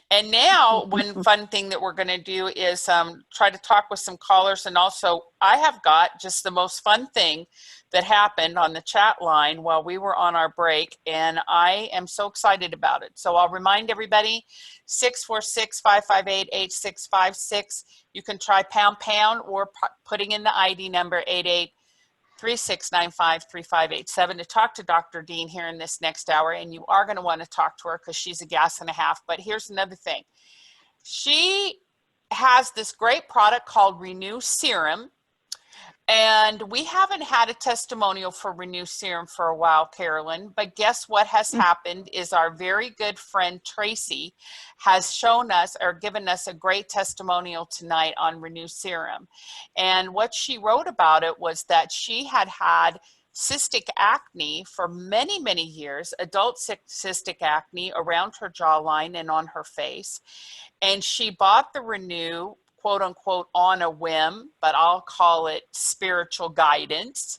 And now, one fun thing that we're going to do is try to talk with some callers. And also, I have got just the most fun thing that happened on the chat line while we were on our break, and I am so excited about it. So I'll remind everybody, 646-558-8656. You can try pound or putting in the ID number 8836953587 to talk to Dr. Dean here in this next hour, and you are going to want to talk to her because she's a gas and a half. But here's another thing. She has this great product called Renew Serum, and we haven't had a testimonial for Renew Serum for a while, Carolyn, but guess what has happened is our very good friend Tracy has shown us or given us a great testimonial tonight on Renew Serum. And what she wrote about it was that she had had cystic acne for many, many years, adult cystic acne around her jawline and on her face. And she bought the Renew, quote unquote, on a whim, but I'll call it spiritual guidance.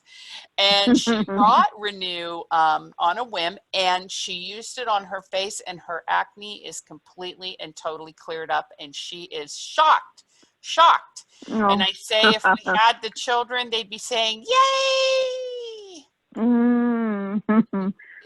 And she brought Renew on a whim, and she used it on her face, and her acne is completely and totally cleared up, and she is shocked. Oh. And I say, if we had the children, they'd be saying, yay! Isn't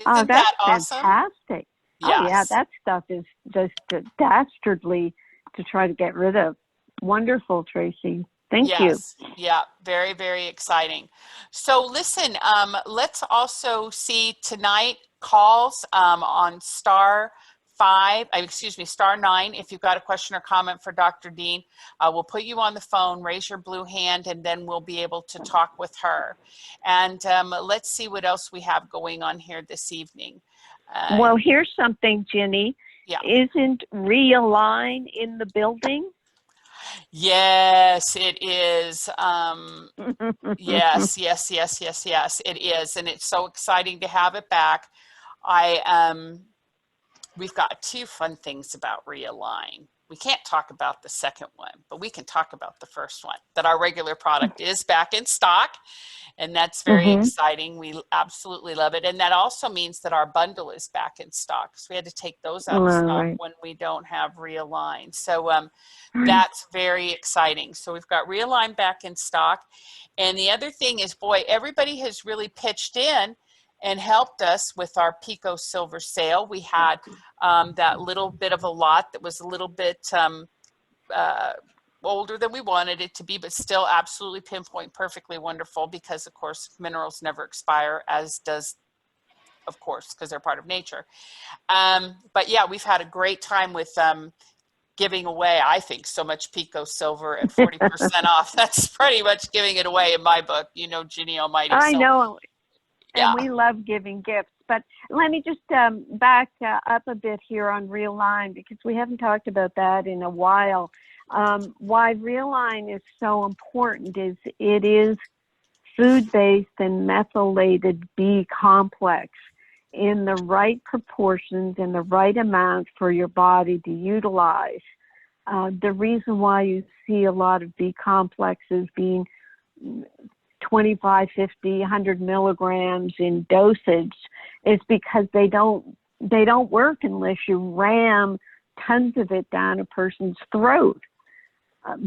that's that awesome? Fantastic. Yes. Oh, yeah, that stuff is just dastardly to try to get rid of. Wonderful, Tracy. Thank you. Yeah, very, very exciting. So listen, let's also see tonight calls on star 9. If you've got a question or comment for Dr. Dean, we'll put you on the phone, raise your blue hand, and then we'll be able to talk with her. And let's see what else we have going on here this evening. Well, here's something, Ginny. Yeah. Isn't Realign in the building? Yes, it is. Yes, it is. And it's so exciting to have it back. We've got 2 fun things about Realign. We can't talk about the second one, but we can talk about the first one, that our regular product is back in stock. And that's very exciting. We absolutely love it. And that also means that our bundle is back in stock. So we had to take those out of stock when we don't have Realign. So that's very exciting. So we've got Realign back in stock. And the other thing is, boy, everybody has really pitched in and helped us with our Pico Silver sale. We had that little bit of a lot that was a little bit older than we wanted it to be, but still absolutely pinpoint perfectly wonderful, because of course minerals never expire, as does, of course, because they're part of nature. But yeah, we've had a great time with giving away, I think, so much Pico Silver at 40% off. That's pretty much giving it away in my book, you know, Ginny Almighty. I know. Yeah. And we love giving gifts. But let me just back up a bit here on Realign, because we haven't talked about that in a while. Why Realign is so important is it is food-based and methylated B complex in the right proportions and the right amount for your body to utilize. The reason why you see a lot of B complexes being 25, 50, 100 milligrams in dosage is because they don't work unless you ram tons of it down a person's throat.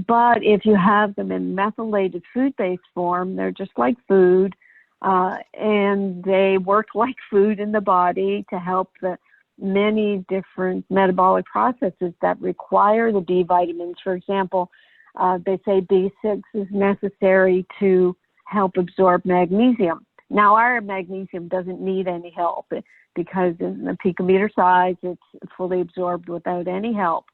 But if you have them in methylated food-based form, they're just like food, and they work like food in the body to help the many different metabolic processes that require the B vitamins. For example, they say B6 is necessary to help absorb magnesium. Now, our magnesium doesn't need any help because in the picometer size, it's fully absorbed without any help.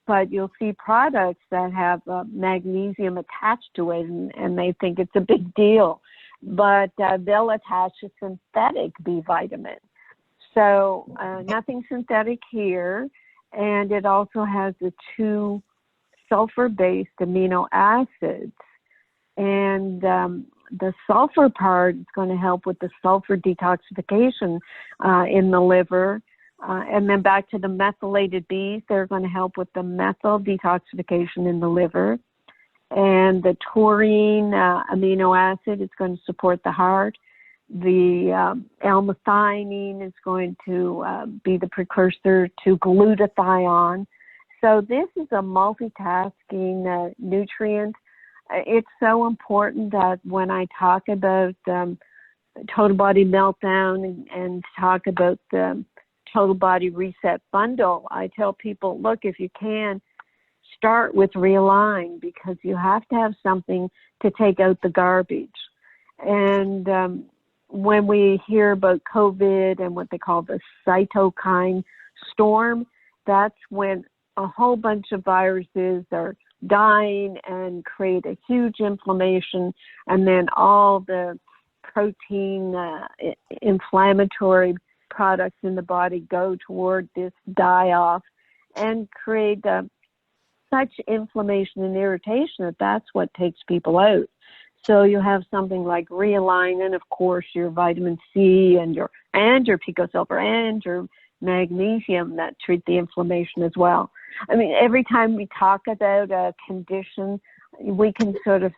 But you'll see products that have magnesium attached to it, and they think it's a big deal. But they'll attach a synthetic B vitamin. So nothing synthetic here. And it also has the 2 sulfur-based amino acids. And the sulfur part is going to help with the sulfur detoxification in the liver. And then back to the methylated Bs, they're going to help with the methyl detoxification in the liver. And the taurine amino acid is going to support the heart. L-methionine is going to be the precursor to glutathione. So this is a multitasking nutrient. It's so important that when I talk about total body meltdown and talk about the total body reset bundle, I tell people, look, if you can, start with Realign, because you have to have something to take out the garbage. And when we hear about COVID and what they call the cytokine storm, that's when a whole bunch of viruses are dying and create a huge inflammation, and then all the protein inflammatory products in the body go toward this die-off and create such inflammation and irritation that's what takes people out. So you have something like Realign, and of course your vitamin C and your picosulfur and your magnesium that treat the inflammation as well. I mean, every time we talk about a condition, we can sort of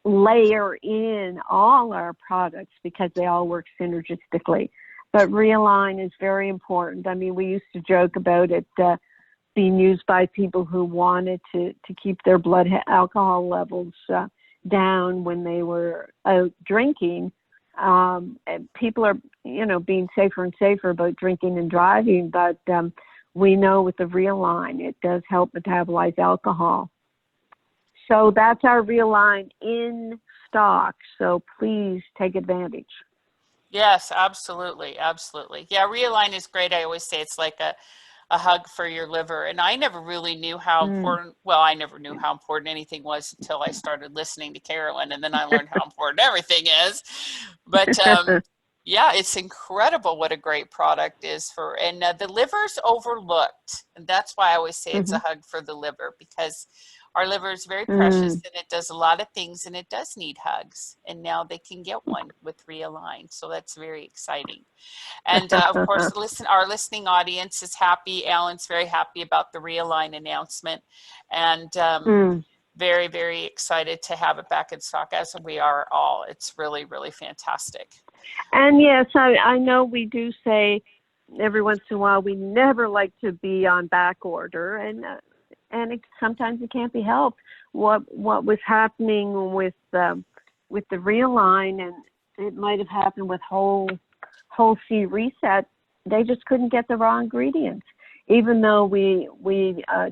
layer in all our products because they all work synergistically. But Realign is very important. I mean, we used to joke about it being used by people who wanted to keep their blood alcohol levels down when they were out drinking. And people are, being safer and safer about drinking and driving, but we know with the Realign, it does help metabolize alcohol. So that's our Realign in stock. So please take advantage. Yes, absolutely. Absolutely. Yeah, Realign is great. I always say it's like a hug for your liver. And I never really knew how important, I never knew how important anything was until I started listening to Carolyn, and then I learned how important everything is. But yeah, it's incredible what a great product is for, and the liver's overlooked. And that's why I always say it's a hug for the liver, because our liver is very precious and it does a lot of things and it does need hugs. And now they can get one with Realign. So that's very exciting. And of course, our listening audience is happy. Alan's very happy about the Realign announcement, and very, very excited to have it back in stock, as we are all. It's really, really fantastic. And yes, I know we do say every once in a while we never like to be on back order, and sometimes it can't be helped. What was happening with the Realign, and it might have happened with whole C reset, they just couldn't get the raw ingredients. Even though we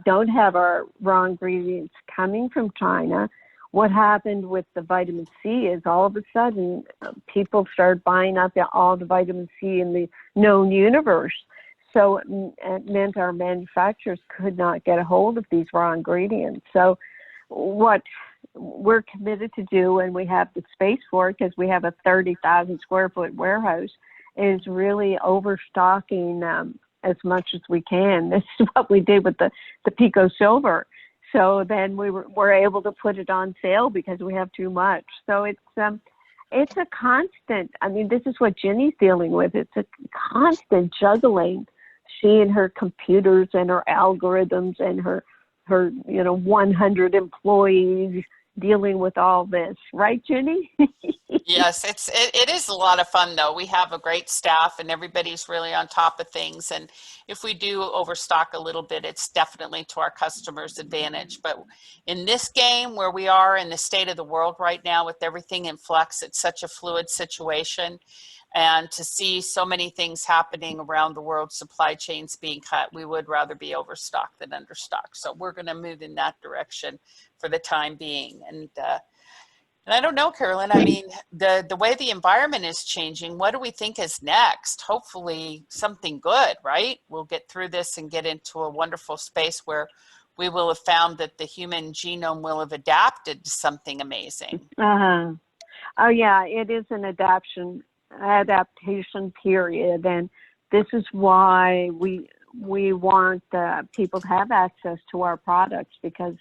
don't have our raw ingredients coming from China, what happened with the vitamin C is all of a sudden people started buying up all the vitamin C in the known universe. So it meant our manufacturers could not get a hold of these raw ingredients. So what we're committed to do, and we have the space for it because we have a 30,000 square foot warehouse, is really overstocking as much as we can. This is what we did with the Pico Silver. So then we were able to put it on sale because we have too much. So it's a constant. I mean, this is what Ginny's dealing with. It's a constant juggling. She and her computers and her algorithms and her 100 employees dealing with all this, right, Ginny? Yes, it is a lot of fun though. We have a great staff and everybody's really on top of things. And if we do overstock a little bit, it's definitely to our customers' advantage. But in this game where we are in the state of the world right now with everything in flux, it's such a fluid situation. And to see so many things happening around the world, supply chains being cut, we would rather be overstocked than understocked. So we're going to move in that direction for the time being. And I don't know, Carolyn, I mean, the way the environment is changing, what do we think is next? Hopefully something good, right? We'll get through this and get into a wonderful space where we will have found that the human genome will have adapted to something amazing. Oh yeah, it is an adaptation period, and this is why we want people to have access to our products, because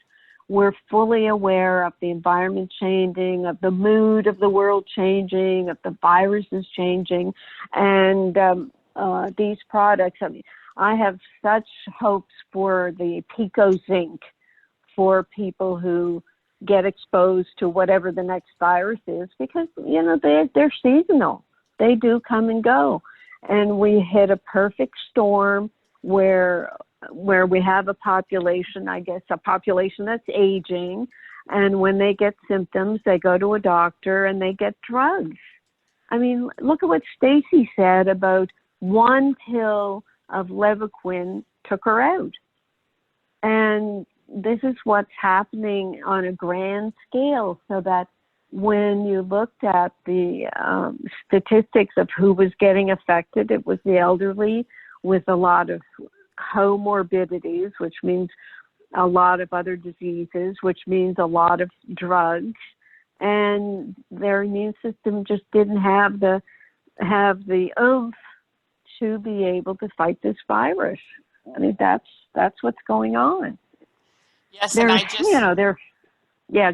we're fully aware of the environment changing, of the mood of the world changing, of the viruses changing, and these products. I mean, I have such hopes for the Pico Zinc for people who get exposed to whatever the next virus is, because, you know, they're seasonal. They do come and go. And we hit a perfect storm where we have a population, I guess, a population that's aging. And when they get symptoms, they go to a doctor and they get drugs. I mean, look at what Stacy said about one pill of Levaquin took her out. And this is what's happening on a grand scale, so that when you looked at the statistics of who was getting affected, it was the elderly with a lot of comorbidities, which means a lot of other diseases, which means a lot of drugs, and their immune system just didn't have the oomph to be able to fight this virus. I mean, that's what's going on. Yes, and I just,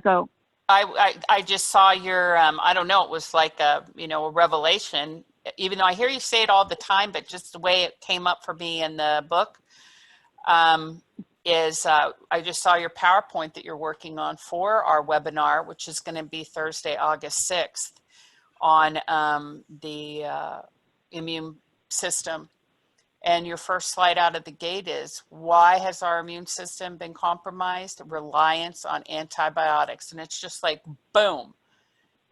go. I just saw your, I don't know, it was like a revelation, even though I hear you say it all the time, but just the way it came up for me in the book, I just saw your PowerPoint that you're working on for our webinar, which is going to be Thursday, August 6th, on the immune system. And your first slide out of the gate is, why has our immune system been compromised? Reliance on antibiotics. And it's just like, boom,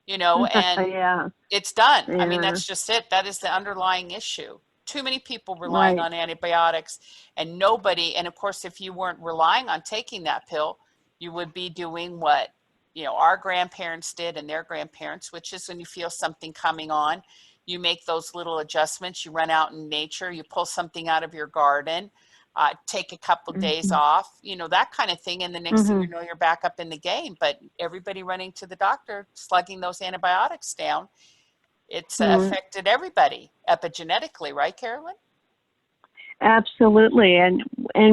and it's done. Yeah. I mean, that's just it. That is the underlying issue. Too many people relying on antibiotics, and nobody, and of course, if you weren't relying on taking that pill, you would be doing what, our grandparents did and their grandparents, which is when you feel something coming on, you make those little adjustments. You run out in nature, you pull something out of your garden, take a couple days off, that kind of thing. And the next thing you know, you're back up in the game. But everybody running to the doctor, slugging those antibiotics down, it's affected everybody epigenetically, right, Carolyn? Absolutely. And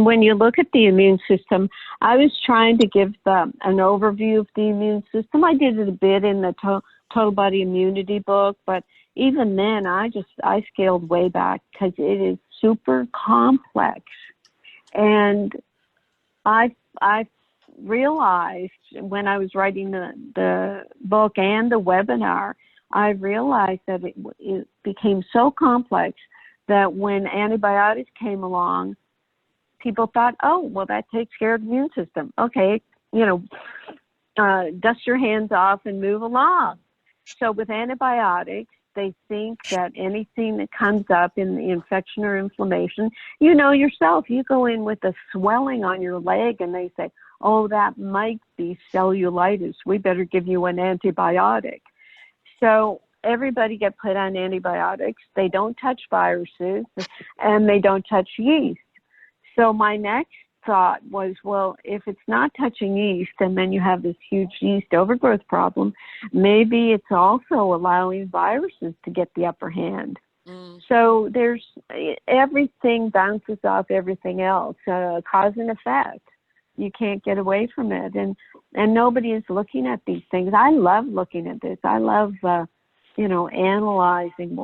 when you look at the immune system, I was trying to give an overview of the immune system. I did it a bit in the Total Body Immunity book, but even then I scaled way back because it is super complex. And I realized when I was writing the book and the webinar, I realized that it became so complex that when antibiotics came along, people thought, oh, well, that takes care of the immune system. Okay, dust your hands off and move along. So with antibiotics, they think that anything that comes up in the infection or inflammation, yourself, you go in with a swelling on your leg and they say, oh, that might be cellulitis. We better give you an antibiotic. So everybody gets put on antibiotics. They don't touch viruses and they don't touch yeast. So my next thought was, well, if it's not touching yeast and then you have this huge yeast overgrowth problem, maybe it's also allowing viruses to get the upper hand. So there's everything bounces off everything else, cause and effect. You can't get away from it. And nobody is looking at these things. I love looking at this. I love, analyzing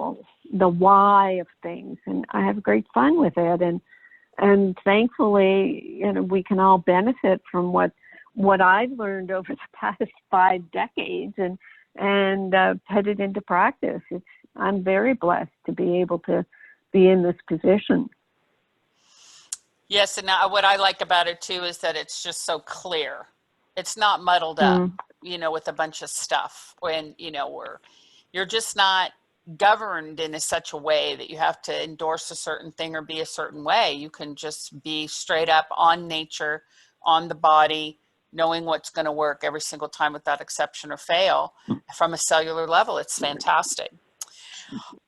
the why of things. And I have great fun with it. And thankfully, we can all benefit from what I've learned over the past 5 decades and put it into practice. I'm very blessed to be able to be in this position. Yes, and what I like about it too is that it's just so clear. It's not muddled up, with a bunch of stuff. When you're just not governed in such a way that you have to endorse a certain thing or be a certain way. You can just be straight up on nature, on the body, knowing what's going to work every single time without exception or fail from a cellular level. It's fantastic.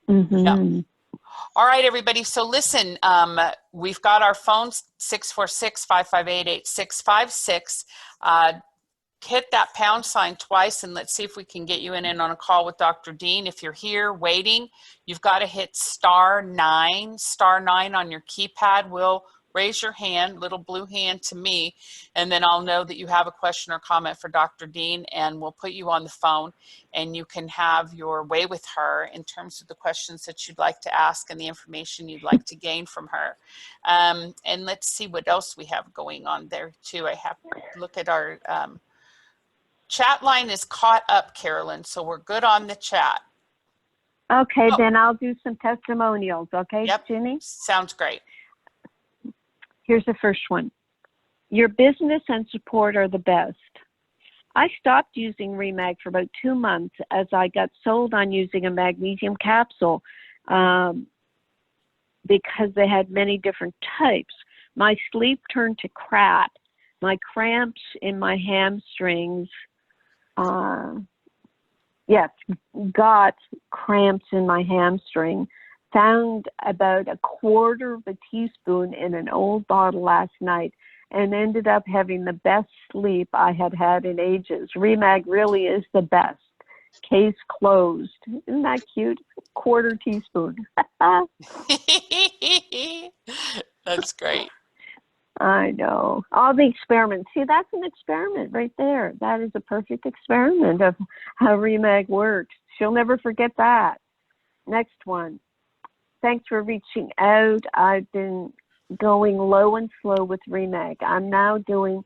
Yeah. All right, everybody. So listen, we've got our phones, 646-558-8656. Hit that pound sign twice and let's see if we can get you in on a call with Dr. Dean. If you're here waiting, you've got to hit star 9 on your keypad. We'll raise your hand, little blue hand to me, and then I'll know that you have a question or comment for Dr. Dean, and we'll put you on the phone and you can have your way with her in terms of the questions that you'd like to ask and the information you'd like to gain from her. And let's see what else we have going on there too. I have to look at our chat line is caught up, Carolyn, so we're good on the chat. Okay, then I'll do some testimonials, okay, Yep. Ginny? Sounds great. Here's the first one. Your business and support are the best. I stopped using Remag for about 2 months as I got sold on using a magnesium capsule because they had many different types. My sleep turned to crap. My cramps in my hamstrings, got cramps in my hamstring. Found about 1/4 of a teaspoon in an old bottle last night and ended up having the best sleep I had had in ages. Remag really is the best. Case closed. Isn't that cute? 1/4 teaspoon. That's great. I know. All the experiments. See, that's an experiment right there. That is a perfect experiment of how Remag works. She'll never forget that. Next one. Thanks for reaching out. I've been going low and slow with Remag. I'm now doing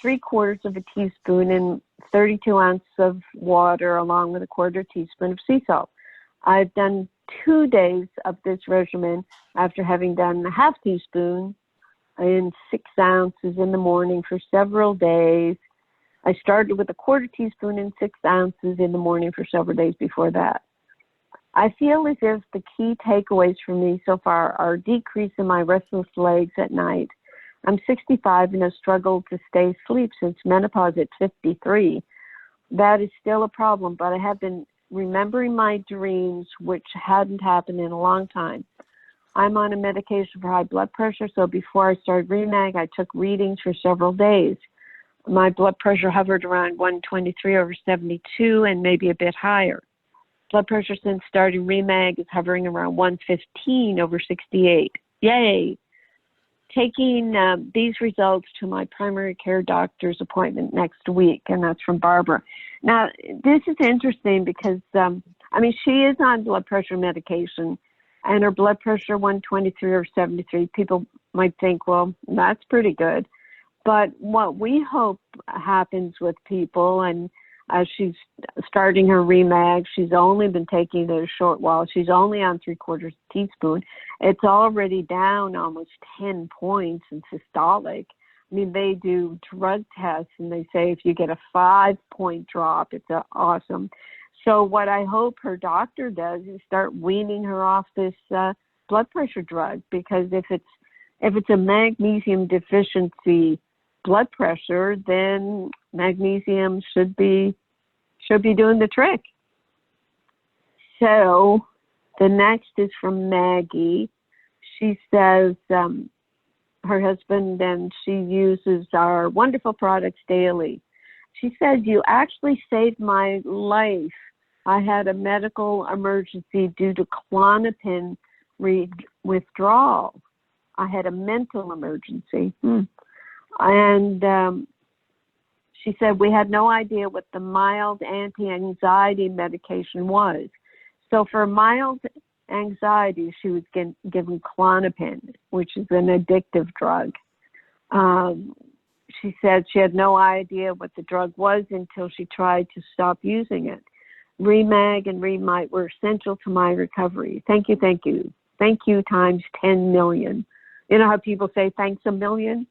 3/4 of a teaspoon in 32 ounces of water along with 1/4 teaspoon of sea salt. I've done 2 days of this regimen after having done a 1/2 teaspoon in 6 ounces in the morning for several days. I started with 1/4 teaspoon in 6 ounces in the morning for several days before that. I feel as if the key takeaways for me so far are decrease in my restless legs at night. I'm 65 and have struggled to stay asleep since menopause at 53. That is still a problem, but I have been remembering my dreams, which hadn't happened in a long time. I'm on a medication for high blood pressure, so before I started Remag, I took readings for several days. My blood pressure hovered around 123/72 and maybe a bit higher. Blood pressure since starting Remag is hovering around 115/68. Yay! Taking these results to my primary care doctor's appointment next week, and that's from Barbara. Now, this is interesting because, she is on blood pressure medication, and her blood pressure 123/73. People might think, well, that's pretty good. But what we hope happens with people, and as she's starting her Remag, she's only been taking it a short while. She's only on 3/4 teaspoon. It's already down almost 10 points in systolic. I mean, they do drug tests, and they say if you get a 5-point drop, it's awesome. So what I hope her doctor does is start weaning her off this blood pressure drug, because if it's a magnesium deficiency blood pressure, then magnesium should be doing the trick. So the next is from Maggie. She says her husband and she uses our wonderful products daily. She says, you actually saved my life. I had a medical emergency due to Klonopin withdrawal. I had a mental emergency. And she said we had no idea what the mild anti-anxiety medication was. So for mild anxiety, she was given Klonopin, which is an addictive drug. She said she had no idea what the drug was until she tried to stop using it. Remag and Remite were essential to my recovery. Thank you, thank you. Thank you times 10 million. You know how people say thanks a million?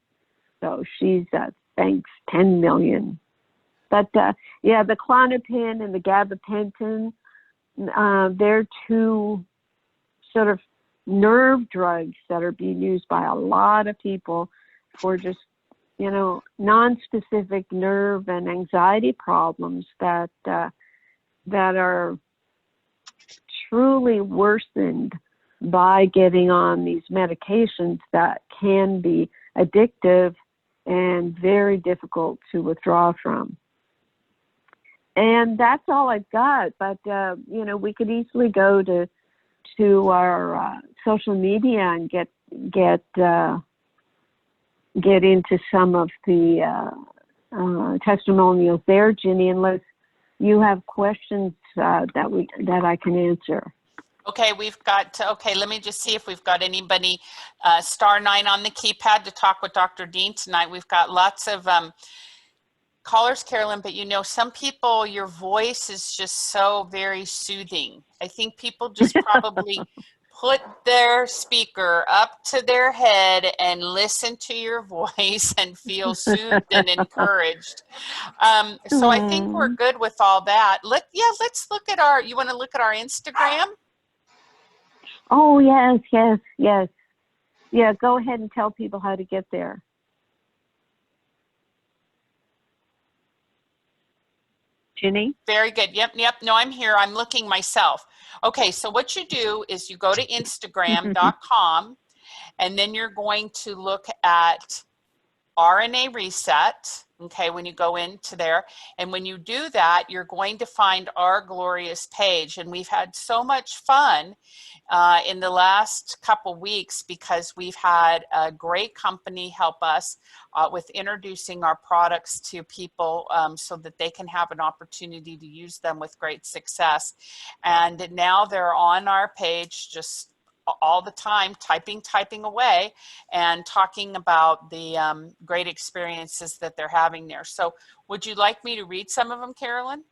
So she's thanks 10 million. But the Klonopin and the gabapentin, they're two sort of nerve drugs that are being used by a lot of people for just, non-specific nerve and anxiety problems that are truly worsened by getting on these medications that can be addictive and very difficult to withdraw from. And that's all I've got. But, we could easily go to our social media and get into some of the testimonials there, Ginny, unless you have questions that I can answer. Okay, let me just see if we've got anybody, *9 on the keypad to talk with Dr. Dean tonight. We've got lots of callers, Carolyn, but you know, some people, your voice is just so very soothing. I think people just probably put their speaker up to their head and listen to your voice and feel soothed and encouraged. So I think we're good with all that. Let's look at you want to look at our Instagram? Oh, yes, yes, yes. Yeah, go ahead and tell people how to get there. Ginny? Very good. Yep. No, I'm here. I'm looking myself. Okay, so what you do is you go to Instagram.com and then you're going to look at RNA Reset, okay, when you go into there. And when you do that, you're going to find our glorious page. And we've had so much fun in the last couple weeks because we've had a great company help us with introducing our products to people so that they can have an opportunity to use them with great success. And now they're on our page just all the time, typing away and talking about the great experiences that they're having there. So would you like me to read some of them, Carolyn?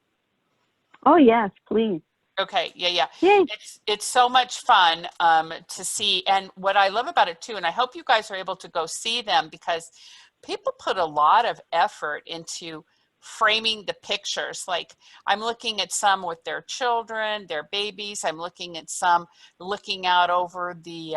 Oh, yes, please. Okay, yeah. Yay. It's so much fun to see. And what I love about it too, and I hope you guys are able to go see them because people put a lot of effort into framing the pictures. Like I'm looking at some with their children, their babies. I'm looking at some looking out over the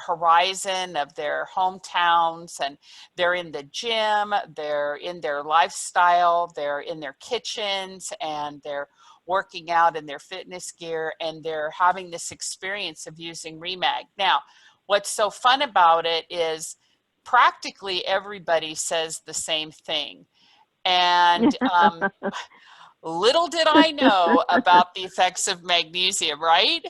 horizon of their hometowns, and they're in the gym, they're in their lifestyle, they're in their kitchens, and they're working out in their fitness gear, and they're having this experience of using Remag. Now, what's so fun about it is practically everybody says the same thing. And little did I know about the effects of magnesium, right?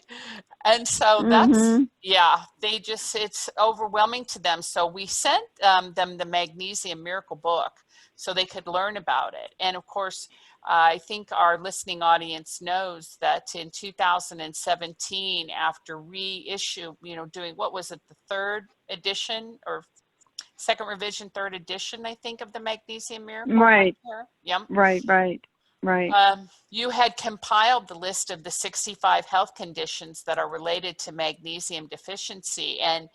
And so that's, it's overwhelming to them. So we sent them the Magnesium Miracle book so they could learn about it. And of course, I think our listening audience knows that in 2017, after reissue, doing, what was it, the third edition or second revision, third edition, I think, of the Magnesium Miracle. Right. Yep. Right. You had compiled the list of the 65 health conditions that are related to magnesium deficiency and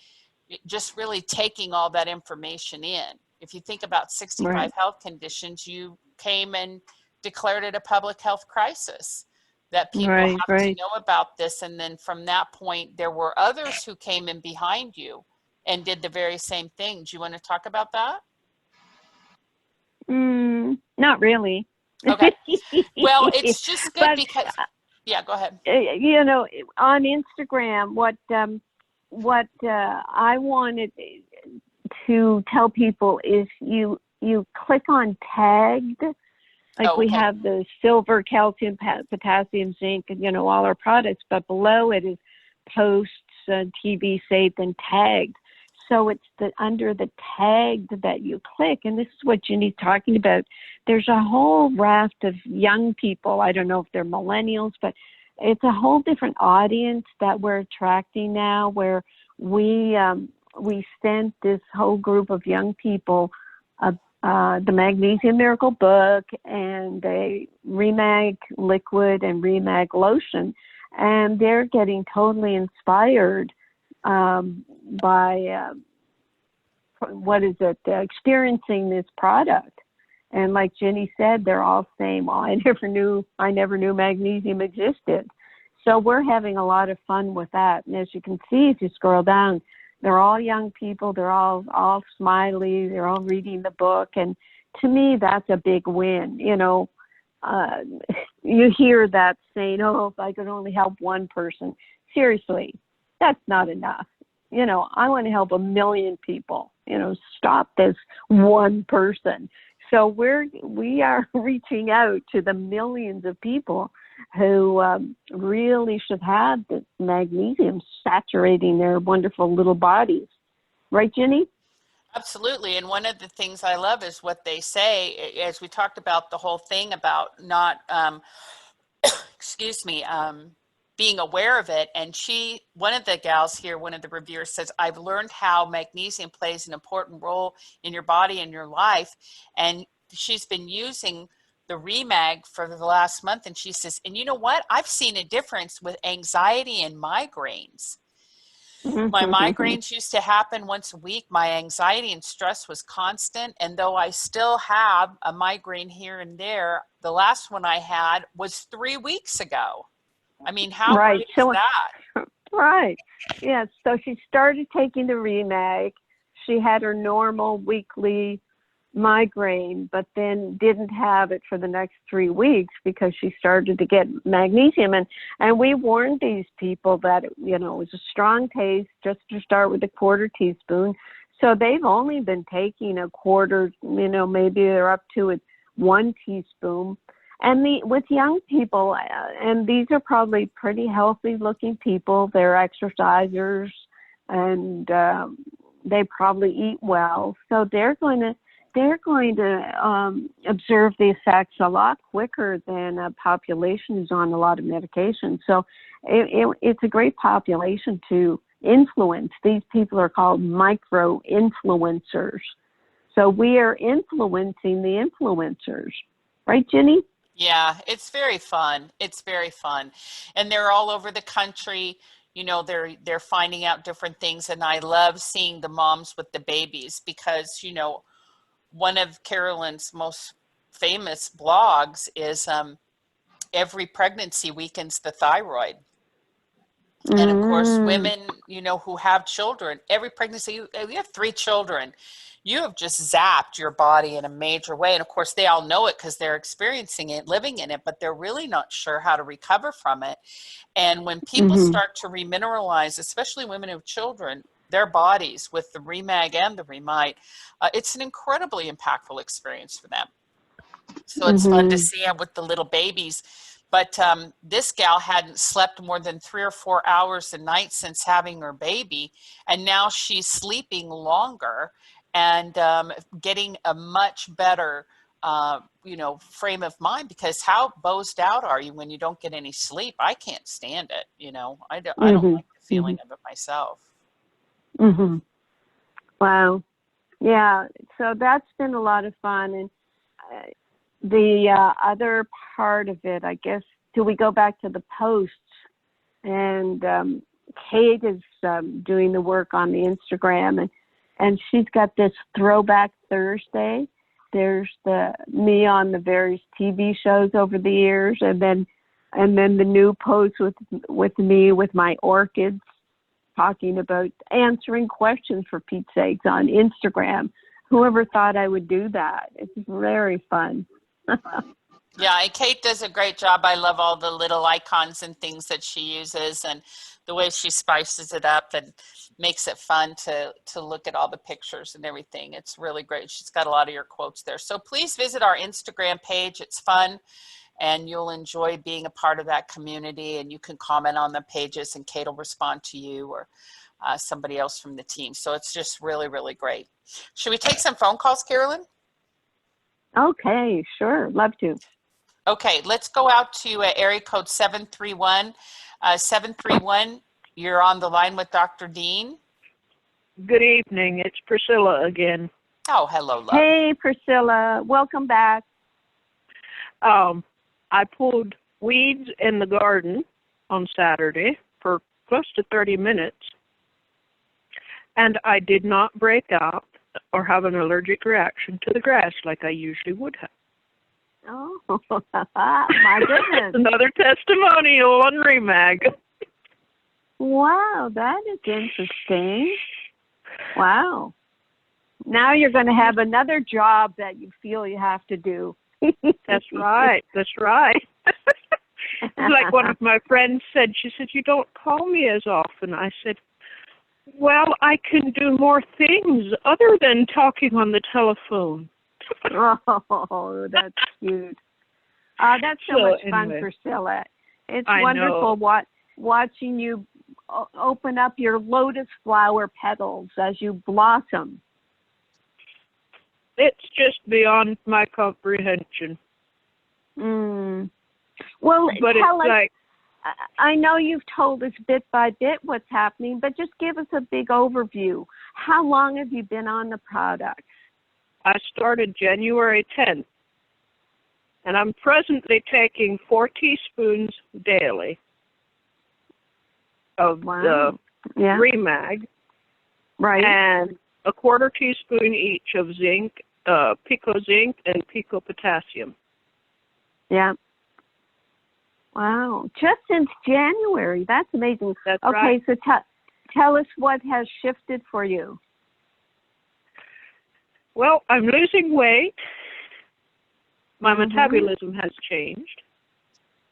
just really taking all that information in. If you think about 65 health conditions, you came and declared it a public health crisis, that people have to know about this. And then from that point, there were others who came in behind you and did the very same thing. Do you want to talk about that? Not really. Okay. Well, it's just good because, go ahead. On Instagram, what I wanted to tell people is you click on tagged, like we have the silver, calcium, potassium, zinc, and all our products, but below it is posts, TB safe, and tagged. So it's under the tagged that you click, and this is what Ginny's talking about. There's a whole raft of young people. I don't know if they're millennials, but it's a whole different audience that we're attracting now, where we sent this whole group of young people the Magnesium Miracle book and the Remag liquid and Remag lotion, and they're getting totally inspired by experiencing this product. And like Ginny said, they're all saying, well, I never knew magnesium existed. So we're having a lot of fun with that. And as you can see, if you scroll down, they're all young people. They're all smiley. They're all reading the book. And to me, that's a big win. You hear that saying, oh, if I could only help one person. Seriously, that's not enough. I want to help 1 million people, stop this one person. So we are reaching out to the millions of people who really should have this magnesium saturating their wonderful little bodies. Right, Ginny? Absolutely. And one of the things I love is what they say, as we talked about the whole thing about not, being aware of it. And one of the gals here, one of the reviewers says, I've learned how magnesium plays an important role in your body and your life. And she's been using the Remag for the last month, and she says, and you know what? I've seen a difference with anxiety and migraines. My migraines used to happen once a week. My anxiety and stress was constant. And though I still have a migraine here and there, the last one I had was 3 weeks ago. I mean, how great is that? Right. Yes. So she started taking the Remag. She had her normal weekly migraine, but then didn't have it for the next 3 weeks because she started to get magnesium. And we warned these people that, you know, it was a strong taste, just to start with a quarter teaspoon. So they've only been taking a quarter, you know, maybe they're up to 1 teaspoon. And with young people, and these are probably pretty healthy looking people, they're exercisers, and they probably eat well. So they're going to observe the effects a lot quicker than a population who's on a lot of medication. So it's a great population to influence. These people are called micro-influencers. So we are influencing the influencers. Right, Ginny? Yeah, it's very fun. It's very fun. And they're all over the country. You know, they're finding out different things. And I love seeing the moms with the babies because, you know, one of Carolyn's most famous blogs is every pregnancy weakens the thyroid. And of course, women, you know, who have children, every pregnancy, you have 3 children, you have just zapped your body in a major way. And of course, they all know it because they're experiencing it, living in it, but they're really not sure how to recover from it. And when people start to remineralize, especially women who have children, their bodies with the Remag and the Remite, it's an incredibly impactful experience for them. So it's fun to see them with the little babies. But this gal hadn't slept more than 3 or 4 hours a night since having her baby. And now she's sleeping longer and getting a much better, you know, frame of mind, because how bozed out are you when you don't get any sleep? I can't stand it. You know, I don't like the feeling of it myself. Wow. Yeah. So that's been a lot of fun. And the other part of it, I guess, till we go back to the posts, and Kate is doing the work on the Instagram, and she's got this Throwback Thursday. There's me on the various TV shows over the years, and then the new post with me with my orchids, talking about answering questions, for Pete's sakes, on Instagram. Whoever thought I would do that? It's very fun. Yeah, and Kate does a great job. I love all the little icons and things that she uses, and the way she spices it up and makes it fun to look at all the pictures and everything. It's really great. She's got a lot of your quotes there. So please visit our Instagram page. It's fun, and you'll enjoy being a part of that community, and you can comment on the pages and Kate will respond to you or somebody else from the team. So it's just really, really great. Should we take some phone calls, Carolyn? Okay, sure. Love to. Okay, let's go out to area code 731. 731, you're on the line with Dr. Dean. Good evening. It's Priscilla again. Oh, hello, love. Hey, Priscilla. Welcome back. I pulled weeds in the garden on Saturday for close to 30 minutes, and I did not break out or have an allergic reaction to the grass like I usually would have. Oh, my goodness. Another testimonial on Remag. Wow, that is interesting. Wow. Now you're going to have another job that you feel you have to do. That's right. That's right. Like one of my friends said, she said, "You don't call me as often." I said, "Well, I can do more things other than talking on the telephone." Oh, that's cute. That's so much fun, Priscilla. It's wonderful watching you open up your lotus flower petals as you blossom. It's just beyond my comprehension. Well, but tell it's us, like, I know you've told us bit by bit what's happening, but just give us a big overview. How long have you been on the product? I started January 10th, and I'm presently taking 4 teaspoons daily of the Remag, right, and a 1/4 teaspoon each of zinc, Pico Zinc and Pico Potassium. Yeah. Wow. Just since January. That's amazing. That's okay, right. so tell us what has shifted for you. Well, I'm losing weight. My metabolism has changed.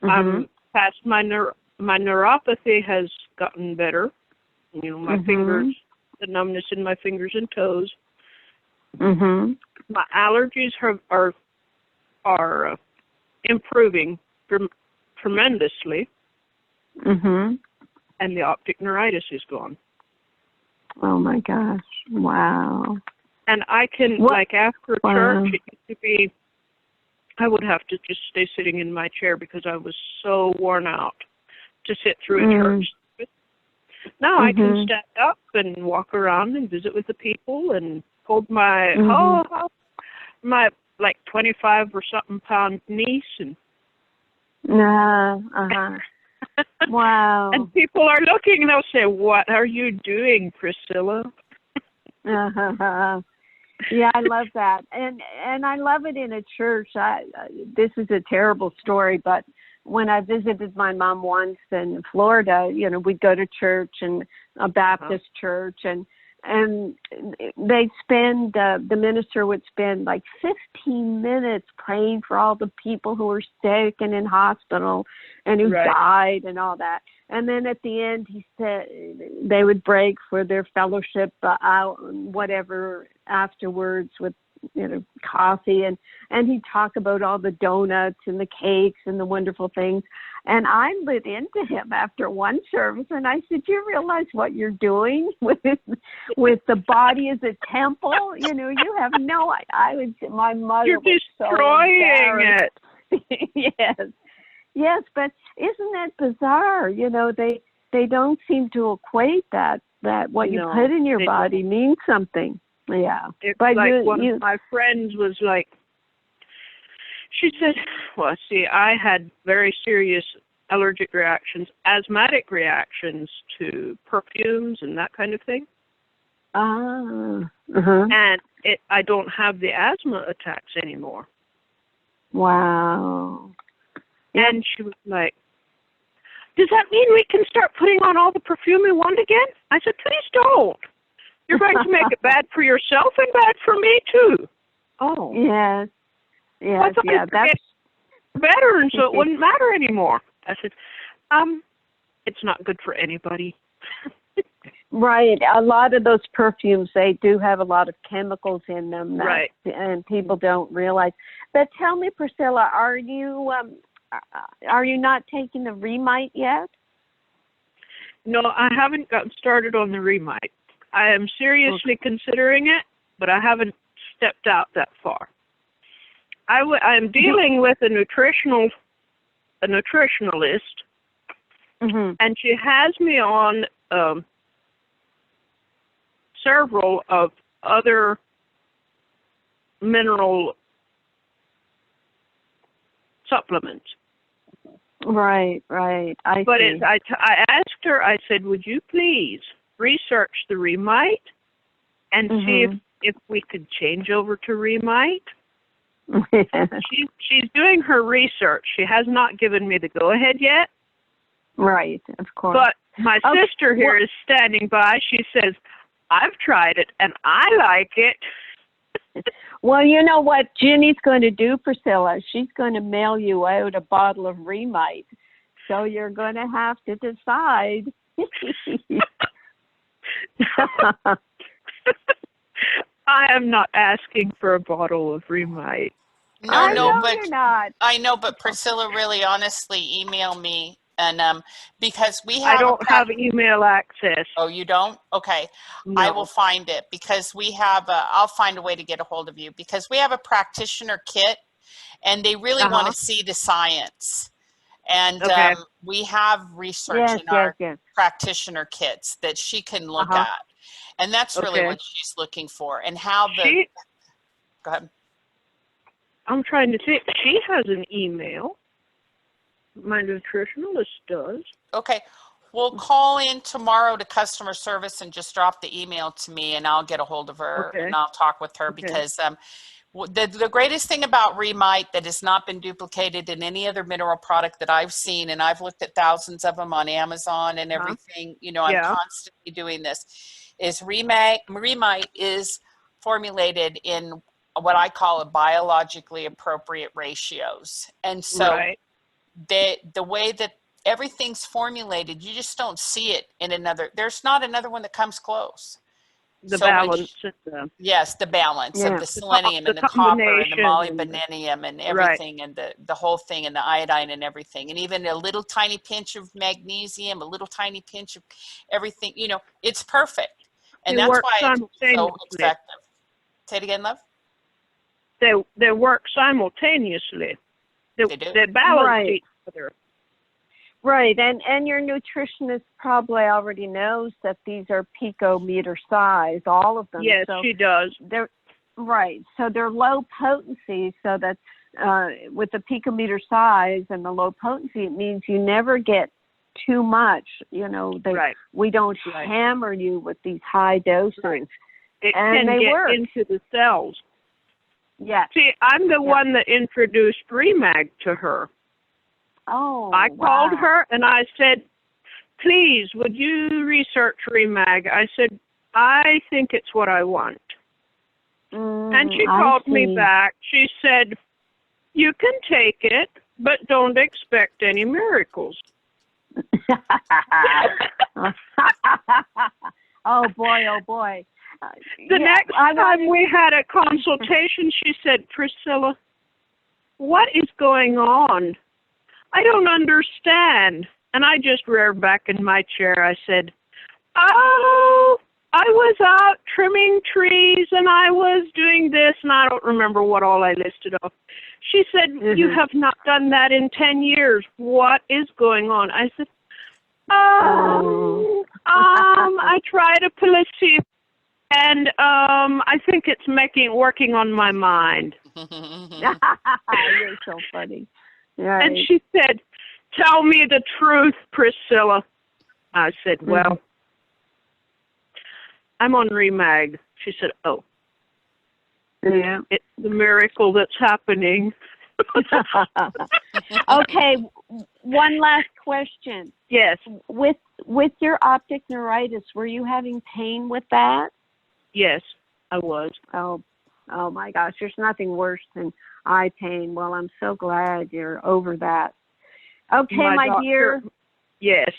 I'm past my neuropathy has gotten better. You know, my fingers, the numbness in my fingers and toes. My allergies are improving tremendously. And the optic neuritis is gone. Oh my gosh! Wow. And I can, like after church, it used to be, I would have to just stay sitting in my chair because I was so worn out to sit through a church. Now I can stand up and walk around and visit with the people and hold my my like 25 or something pound niece and wow. And people are looking and they'll say, "What are you doing, Priscilla?" Yeah, I love that, and I love it in a church. This is a terrible story, but when I visited my mom once in Florida, you know, we'd go to church and a Baptist church, and they'd spend the minister would spend like 15 minutes praying for all the people who were sick and in hospital and who died and all that. And then at the end, he said they would break for their fellowship, whatever afterwards with, you know, coffee, and he'd talk about all the donuts and the cakes and the wonderful things. And I lit into him after one service, and I said, "Do you realize what you're doing with the body as a temple? You know, you have no." My mother. You're destroying it. Yes, but isn't that bizarre? You know, they don't seem to equate that what you put in your body means something. Yeah. It's but like one of my friends was like, she said, well, see, I had very serious allergic reactions, asthmatic reactions to perfumes and that kind of thing. And I don't have the asthma attacks anymore. Wow. And she was like, "Does that mean we can start putting on all the perfume we want again?" I said, "Please don't. You're going to make it bad for yourself and bad for me, too." Oh. Yes. Yes, that's better, and so it wouldn't matter anymore. I said, it's not good for anybody. Right. A lot of those perfumes, they do have a lot of chemicals in them. And people don't realize. But tell me, Priscilla, are you not taking the Remite yet? No, I haven't gotten started on the Remite. I am seriously considering it, but I haven't stepped out that far. I'm dealing with a nutritionalist, and she has me on several of other mineral supplements. Right. I asked her, I said, "Would you please research the Remite and see if we could change over to Remite?" She's doing her research. She has not given me the go-ahead yet. Right, of course. But my sister here is standing by. She says, "I've tried it and I like it." Well, you know what Ginny's going to do, Priscilla? She's going to mail you out a bottle of Remite. So you're going to have to decide. I am not asking for a bottle of Remite. You're not. I know, but Priscilla, really honestly, email me. And because we have, I don't have email access. Oh, you don't? Okay. No. I will find it because we have I'll find a way to get a hold of you because we have a practitioner kit and they really want to see the science. And we have research in our practitioner kits that she can look at. And that's really what she's looking for. And how Go ahead. I'm trying to think. She has an email. My nutritionalist does. Okay. We'll call in tomorrow to customer service and just drop the email to me, and I'll get a hold of her and I'll talk with her because the greatest thing about Remite that has not been duplicated in any other mineral product that I've seen, and I've looked at thousands of them on Amazon and everything, you know, I'm constantly doing this, is Remite is formulated in what I call a biologically appropriate ratios. And so the way that everything's formulated, you just don't see it in another. There's not another one that comes close. The balance. Yes, the balance of the selenium and the copper and the molybdenum and everything and the whole thing and the iodine and everything. And even a little tiny pinch of magnesium, a little tiny pinch of everything, you know, it's perfect. And that's why it's so effective. Say it again, love. They work simultaneously. They do. They balance each other. Right, and your nutritionist probably already knows that these are picometer size, all of them. Yes, so she does. They're so they're low potency. So that's with the picometer size and the low potency, it means you never get too much. You know, we don't hammer you with these high doses. It and can they get work into the cells. Yes. See, I'm the one that introduced Remag to her. Oh, I called her and I said, please, would you research Remag? I said, I think it's what I want. And she called me back. She said, you can take it, but don't expect any miracles. Oh, boy. The next time we had a consultation, she said, Priscilla, what is going on? I don't understand. And I just reared back in my chair. I said, oh, I was out trimming trees and I was doing this, and I don't remember what all I listed off. She said, you have not done that in 10 years. What is going on? I said, I tried a placebo, and I think it's working on my mind. You're so funny. Right. And she said, tell me the truth, Priscilla. I said, well, I'm on Remag. She said, oh. Yeah. It's the miracle that's happening. Okay, one last question. Yes. With your optic neuritis, were you having pain with that? Yes, I was. Oh my gosh, there's nothing worse than eye pain. Well, I'm so glad you're over that. Okay, my dear. Yes,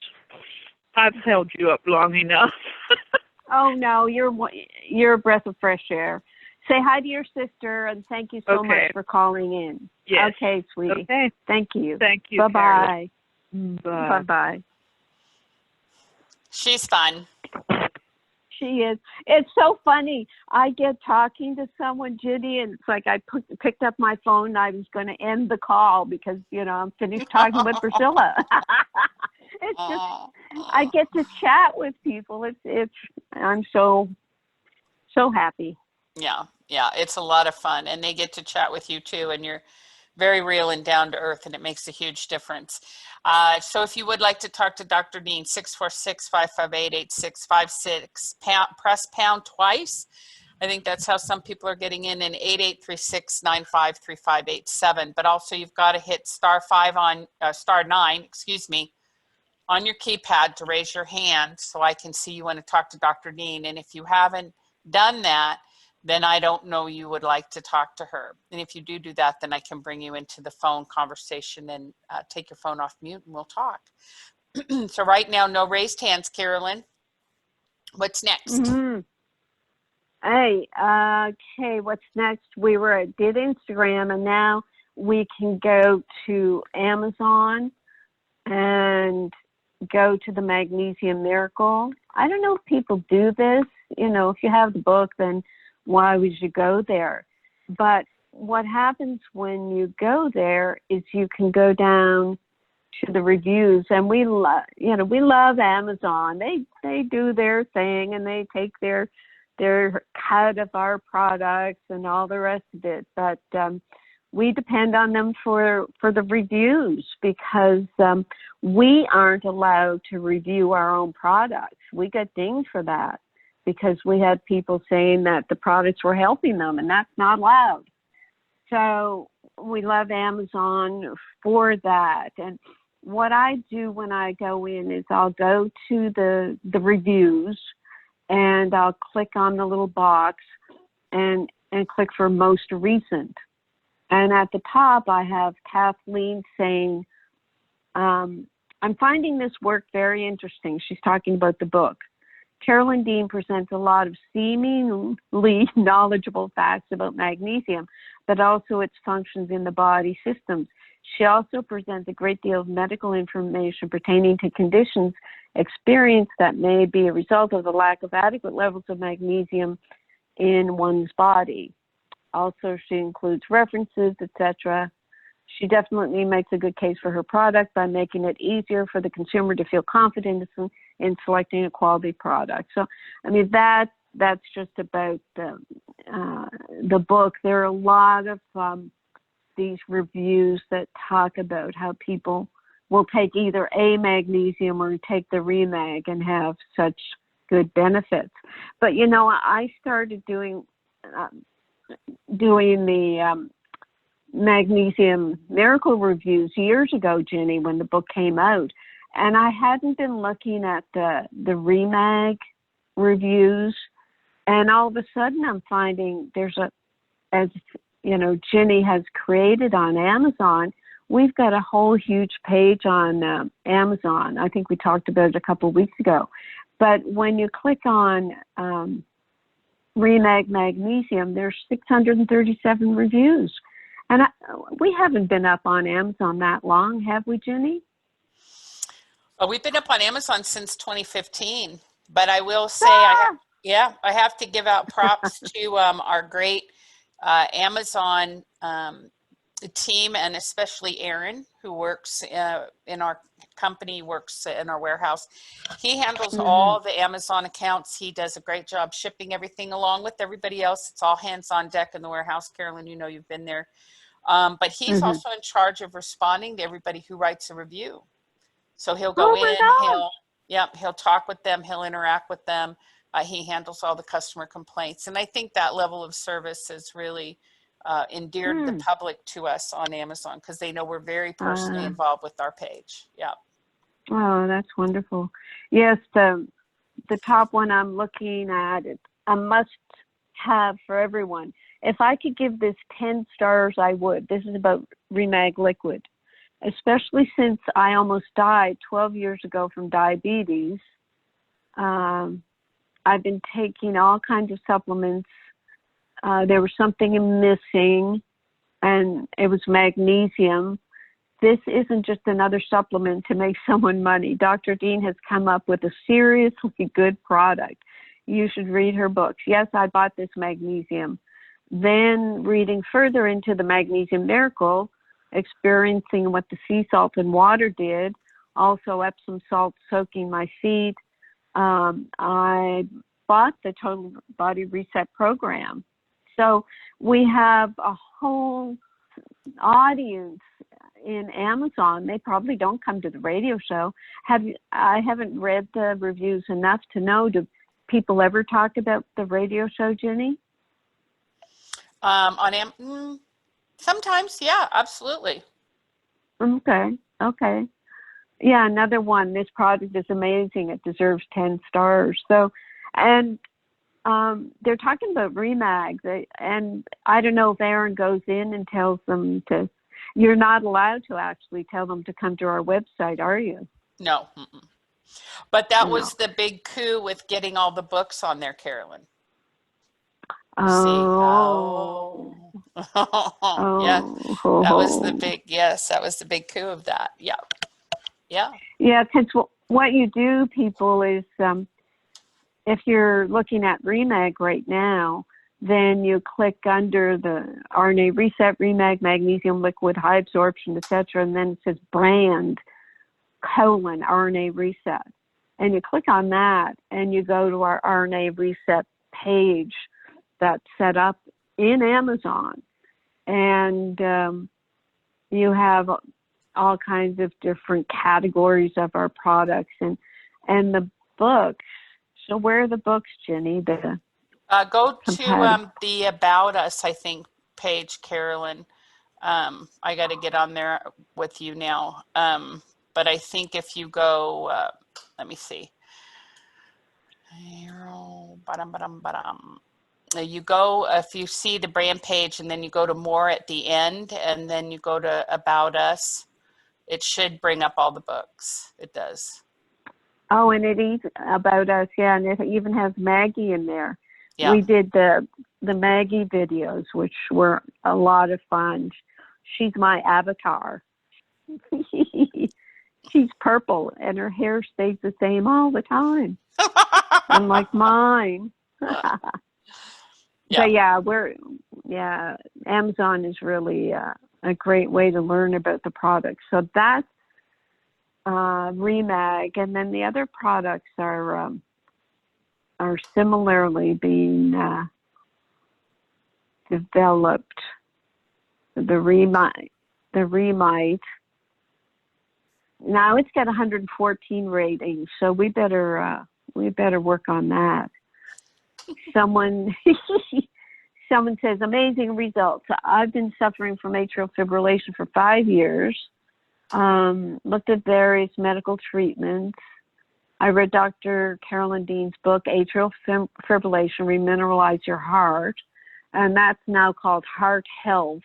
I've held you up long enough. Oh no, you're a breath of fresh air. Say hi to your sister, and thank you so much for calling in. Yes. Okay, sweetie. Okay. Thank you. Thank you. Bye-bye. Bye. Bye-bye. She's fun. She is. It's so funny. I get talking to someone, Ginny, and it's like I picked up my phone and I was going to end the call because, I'm finished talking with Priscilla. It's just, I get to chat with people. I'm so happy. Yeah, it's a lot of fun, and they get to chat with you too, and you're very real and down to earth, and it makes a huge difference. So if you would like to talk to Dr. Dean, 646-558-8656, press pound twice. I think that's how some people are getting in, and 8836-953587. But also you've got to hit star 9, on your keypad to raise your hand so I can see you want to talk to Dr. Dean. And if you haven't done that, then I don't know you would like to talk to her. And if you do that, then I can bring you into the phone conversation and take your phone off mute and we'll talk. So right now, no raised hands, Carolyn. What's next? Mm-hmm. Hey, okay, what's next? We did Instagram, and now we can go to Amazon and go to the Magnesium Miracle. I don't know if people do this. If you have the book, then why would you go there? But what happens when you go there is you can go down to the reviews, and we love Amazon. They do their thing, and they take their they're cut of our products and all the rest of it. But we depend on them for the reviews because we aren't allowed to review our own products. We get dinged for that because we had people saying that the products were helping them, and that's not allowed. So we love Amazon for that. And what I do when I go in is I'll go to the reviews and I'll click on the little box and click for most recent. And at the top, I have Kathleen saying, I'm finding this work very interesting. She's talking about the book. Carolyn Dean presents a lot of seemingly knowledgeable facts about magnesium, but also its functions in the body systems. She also presents a great deal of medical information pertaining to conditions experienced that may be a result of the lack of adequate levels of magnesium in one's body. Also, she includes references, etc. She definitely makes a good case for her product by making it easier for the consumer to feel confident in selecting a quality product. So, I mean, that's just about the book. There are a lot of these reviews that talk about how people will take either a magnesium or take the Remag and have such good benefits. But, you know, I started doing the Magnesium Miracle reviews years ago, Jenny, when the book came out. And I hadn't been looking at the Remag reviews. And all of a sudden I'm finding as you know, Jenny has created on Amazon, we've got a whole huge page on Amazon. I think we talked about it a couple of weeks ago. But when you click on Remag Magnesium, there's 637 reviews. And we haven't been up on Amazon that long, have we, Jenny? Well, we've been up on Amazon since 2015. But I will say, I have to give out props to our great Amazon team, and especially Aaron, who works in our company, works in our warehouse. He handles all the Amazon accounts. He does a great job shipping everything along with everybody else. It's all hands on deck in the warehouse. Carolyn, you know, you've been there. But he's also in charge of responding to everybody who writes a review. So he'll go he'll talk with them, he'll interact with them. He handles all the customer complaints. And I think that level of service has really endeared the public to us on Amazon because they know we're very personally involved with our page. Yeah. Oh, that's wonderful. Yes, the top one I'm looking at, it's a must have for everyone. If I could give this 10 stars, I would. This is about Remag Liquid, especially since I almost died 12 years ago from diabetes. I've been taking all kinds of supplements. There was something missing, and it was magnesium. This isn't just another supplement to make someone money. Dr. Dean has come up with a seriously good product. You should read her books. Yes, I bought this magnesium. Then reading further into the Magnesium Miracle, experiencing what the sea salt and water did, also Epsom salt soaking my feet, I bought the Total Body Reset program. So we have a whole audience in Amazon. They probably don't come to the radio show. I haven't read the reviews enough to know. Do people ever talk about the radio show, Jenny? Sometimes, yeah, absolutely. Okay. Yeah, another one. This product is amazing. It deserves 10 stars. So, and they're talking about Remag, and I don't know if Aaron goes in and tells them to. You're not allowed to actually tell them to come to our website, are you? No. But that was the big coup with getting all the books on there, Carolyn. Oh. Yeah. That was the big coup of that. Yeah. Yeah, because what you do, people, is if you're looking at Remag right now, then you click under the RNA Reset, Remag, Magnesium Liquid, High Absorption, etc., and then it says brand, RNA Reset. And you click on that, and you go to our RNA Reset page that's set up in Amazon, and you have all kinds of different categories of our products and the books. So where are the books, Jenny? Go to the About Us, I think, page, Carolyn. I got to get on there with you now. But I think if you go, let me see. You go, if you see the brand page, and then you go to more at the end, and then you go to About Us, it should bring up all the books. It does. Oh, and it is About Us, yeah, and it even has Maggie in there. Yeah. We did the Maggie videos, which were a lot of fun. She's my avatar. She's purple, and her hair stays the same all the time, unlike mine. Yeah. But Amazon is really a great way to learn about the products. So that's Remag, and then the other products are similarly being developed. The Remite. Now it's got 114 ratings, so we better work on that. Someone says, amazing results. I've been suffering from atrial fibrillation for 5 years. Looked at various medical treatments. I read Dr. Carolyn Dean's book, Atrial Fibrillation, Remineralize Your Heart, and that's now called Heart Health.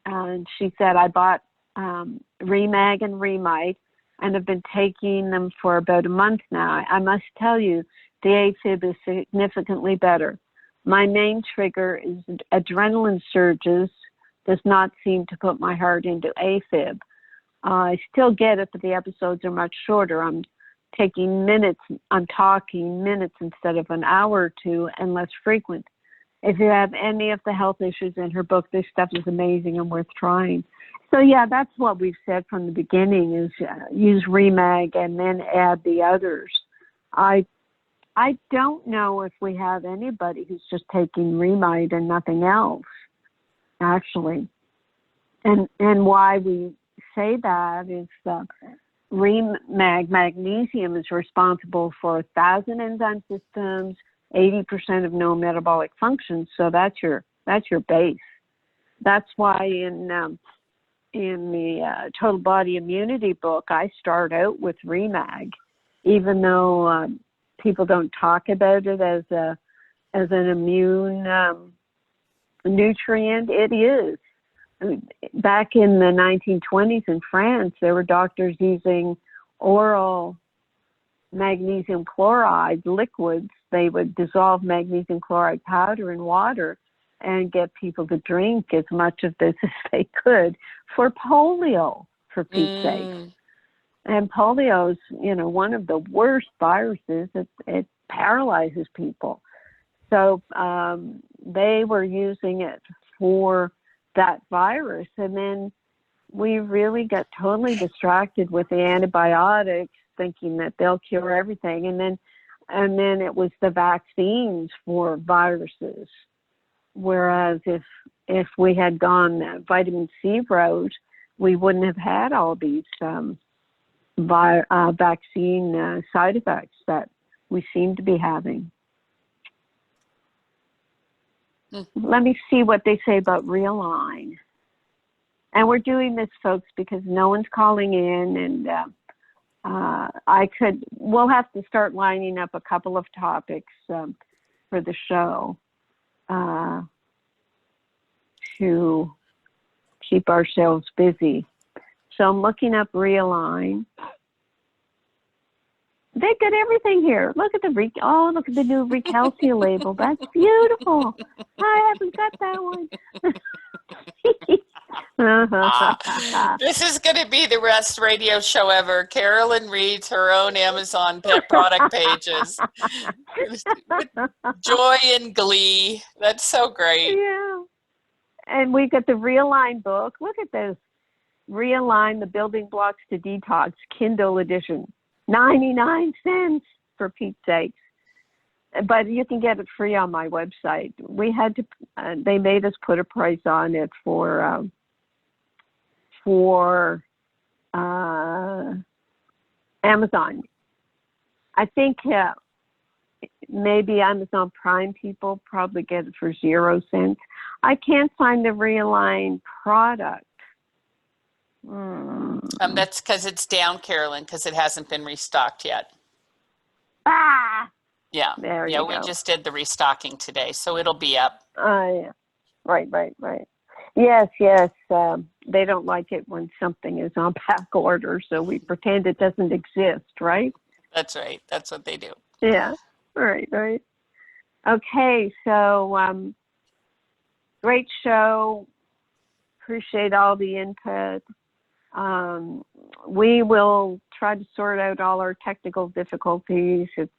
And she said, I bought Remag and Remite and have been taking them for about a month now. I must tell you, the AFib is significantly better. My main trigger is adrenaline surges, does not seem to put my heart into AFib. I still get it, but the episodes are much shorter. I'm talking minutes instead of an hour or two, and less frequent. If you have any of the health issues in her book, this stuff is amazing and worth trying. So yeah, that's what we've said from the beginning, is use Remag and then add the others. I don't know if we have anybody who's just taking Remite and nothing else, actually. And why we say that is magnesium is responsible for 1,000 enzyme systems, 80% of known metabolic functions. So that's your base. That's why in the Total Body Immunity book, I start out with Remag, even though people don't talk about it as an immune nutrient. It is. I mean, back in the 1920s in France, there were doctors using oral magnesium chloride liquids. They would dissolve magnesium chloride powder in water and get people to drink as much of this as they could for polio, for Pete's sake. And polio is, one of the worst viruses. It paralyzes people. So they were using it for that virus, and then we really got totally distracted with the antibiotics, thinking that they'll cure everything, and then it was the vaccines for viruses. Whereas if we had gone the vitamin C route, we wouldn't have had all these vaccine side effects that we seem to be having. Let me see what they say about Realign. And we're doing this, folks, because no one's calling in, and we'll have to start lining up a couple of topics for the show to keep ourselves busy. So I'm looking up Realign. They got everything here. Look at the look at the new Recalcia label. That's beautiful. I haven't got that one. This is going to be the best radio show ever. Carolyn reads her own Amazon product pages. Joy and glee. That's so great. Yeah. And we got the Realign book. Look at this. Realign, the Building Blocks to Detox, Kindle edition. 99 cents, for Pete's sake. but you can get it free on my website. We had to, they made us put a price on it for Amazon. I think maybe Amazon Prime people probably get it for 0 cents. I can't find the Realign product. That's because it's down, Carolyn, because it hasn't been restocked yet. Ah! Yeah. There you yeah, go. we just did the restocking today, so it'll be up. Yeah. Right. Yes. They don't like it when something is on back order, so we pretend it doesn't exist, right? That's right. That's what they do. Yeah. Right. Okay, so great show. Appreciate all the input. We will try to sort out all our technical difficulties. It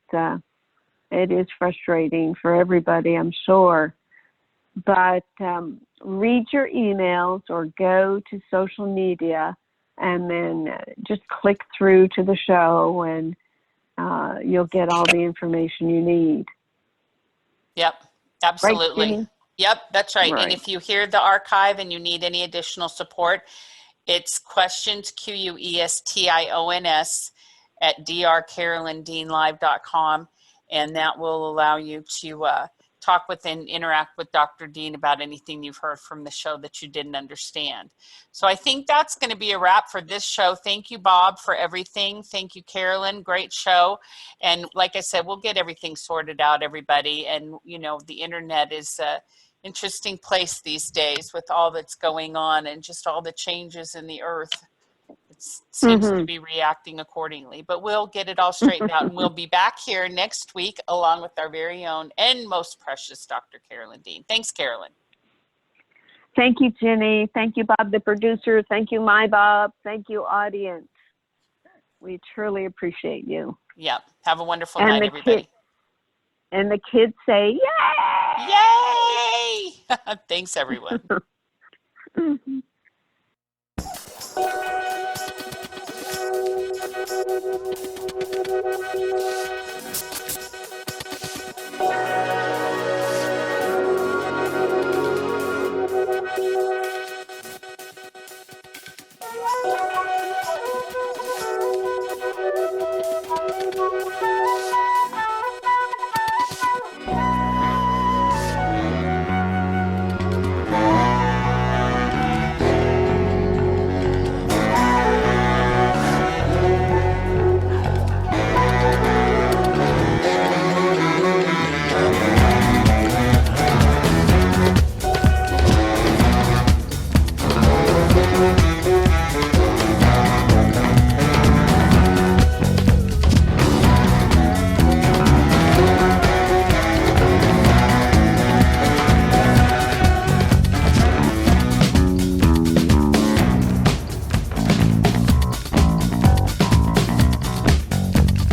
is frustrating for everybody, I'm sure. But read your emails or go to social media and then just click through to the show and you'll get all the information you need. Yep, absolutely. Right, yep, that's right. Right. And if you hear the archive and you need any additional support, it's questions, questions, at drcarolyndeanlive.com. And that will allow you to talk with and interact with Dr. Dean about anything you've heard from the show that you didn't understand. So I think that's going to be a wrap for this show. Thank you, Bob, for everything. Thank you, Carolyn. Great show. And like I said, we'll get everything sorted out, everybody. And, you know, the internet is an interesting place these days with all that's going on and just all the changes in the earth. It seems to be reacting accordingly, but we'll get it all straightened out, and we'll be back here next week along with our very own and most precious Dr. Carolyn Dean. Thanks, Carolyn. Thank you, Ginny. Thank you, Bob, the producer. Thank you, my Bob. Thank you, audience. We truly appreciate you. Yeah. Have a wonderful night, everybody. And the kids say, yay! Yay! Thanks, everyone.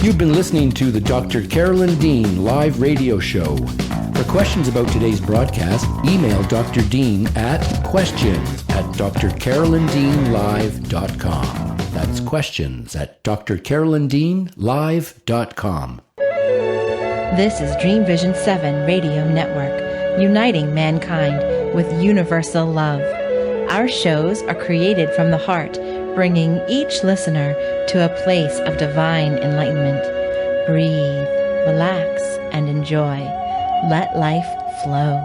You've been listening to the Dr. Carolyn Dean live radio show. For questions about today's broadcast, email Dr. Dean at questions@drcarolyndeanlive.com. That's questions@drcarolyndeanlive.com. This is Dream Vision 7 Radio Network, uniting mankind with universal love. Our shows are created from the heart, bringing each listener to a place of divine enlightenment. Breathe, relax, and enjoy. Let life flow.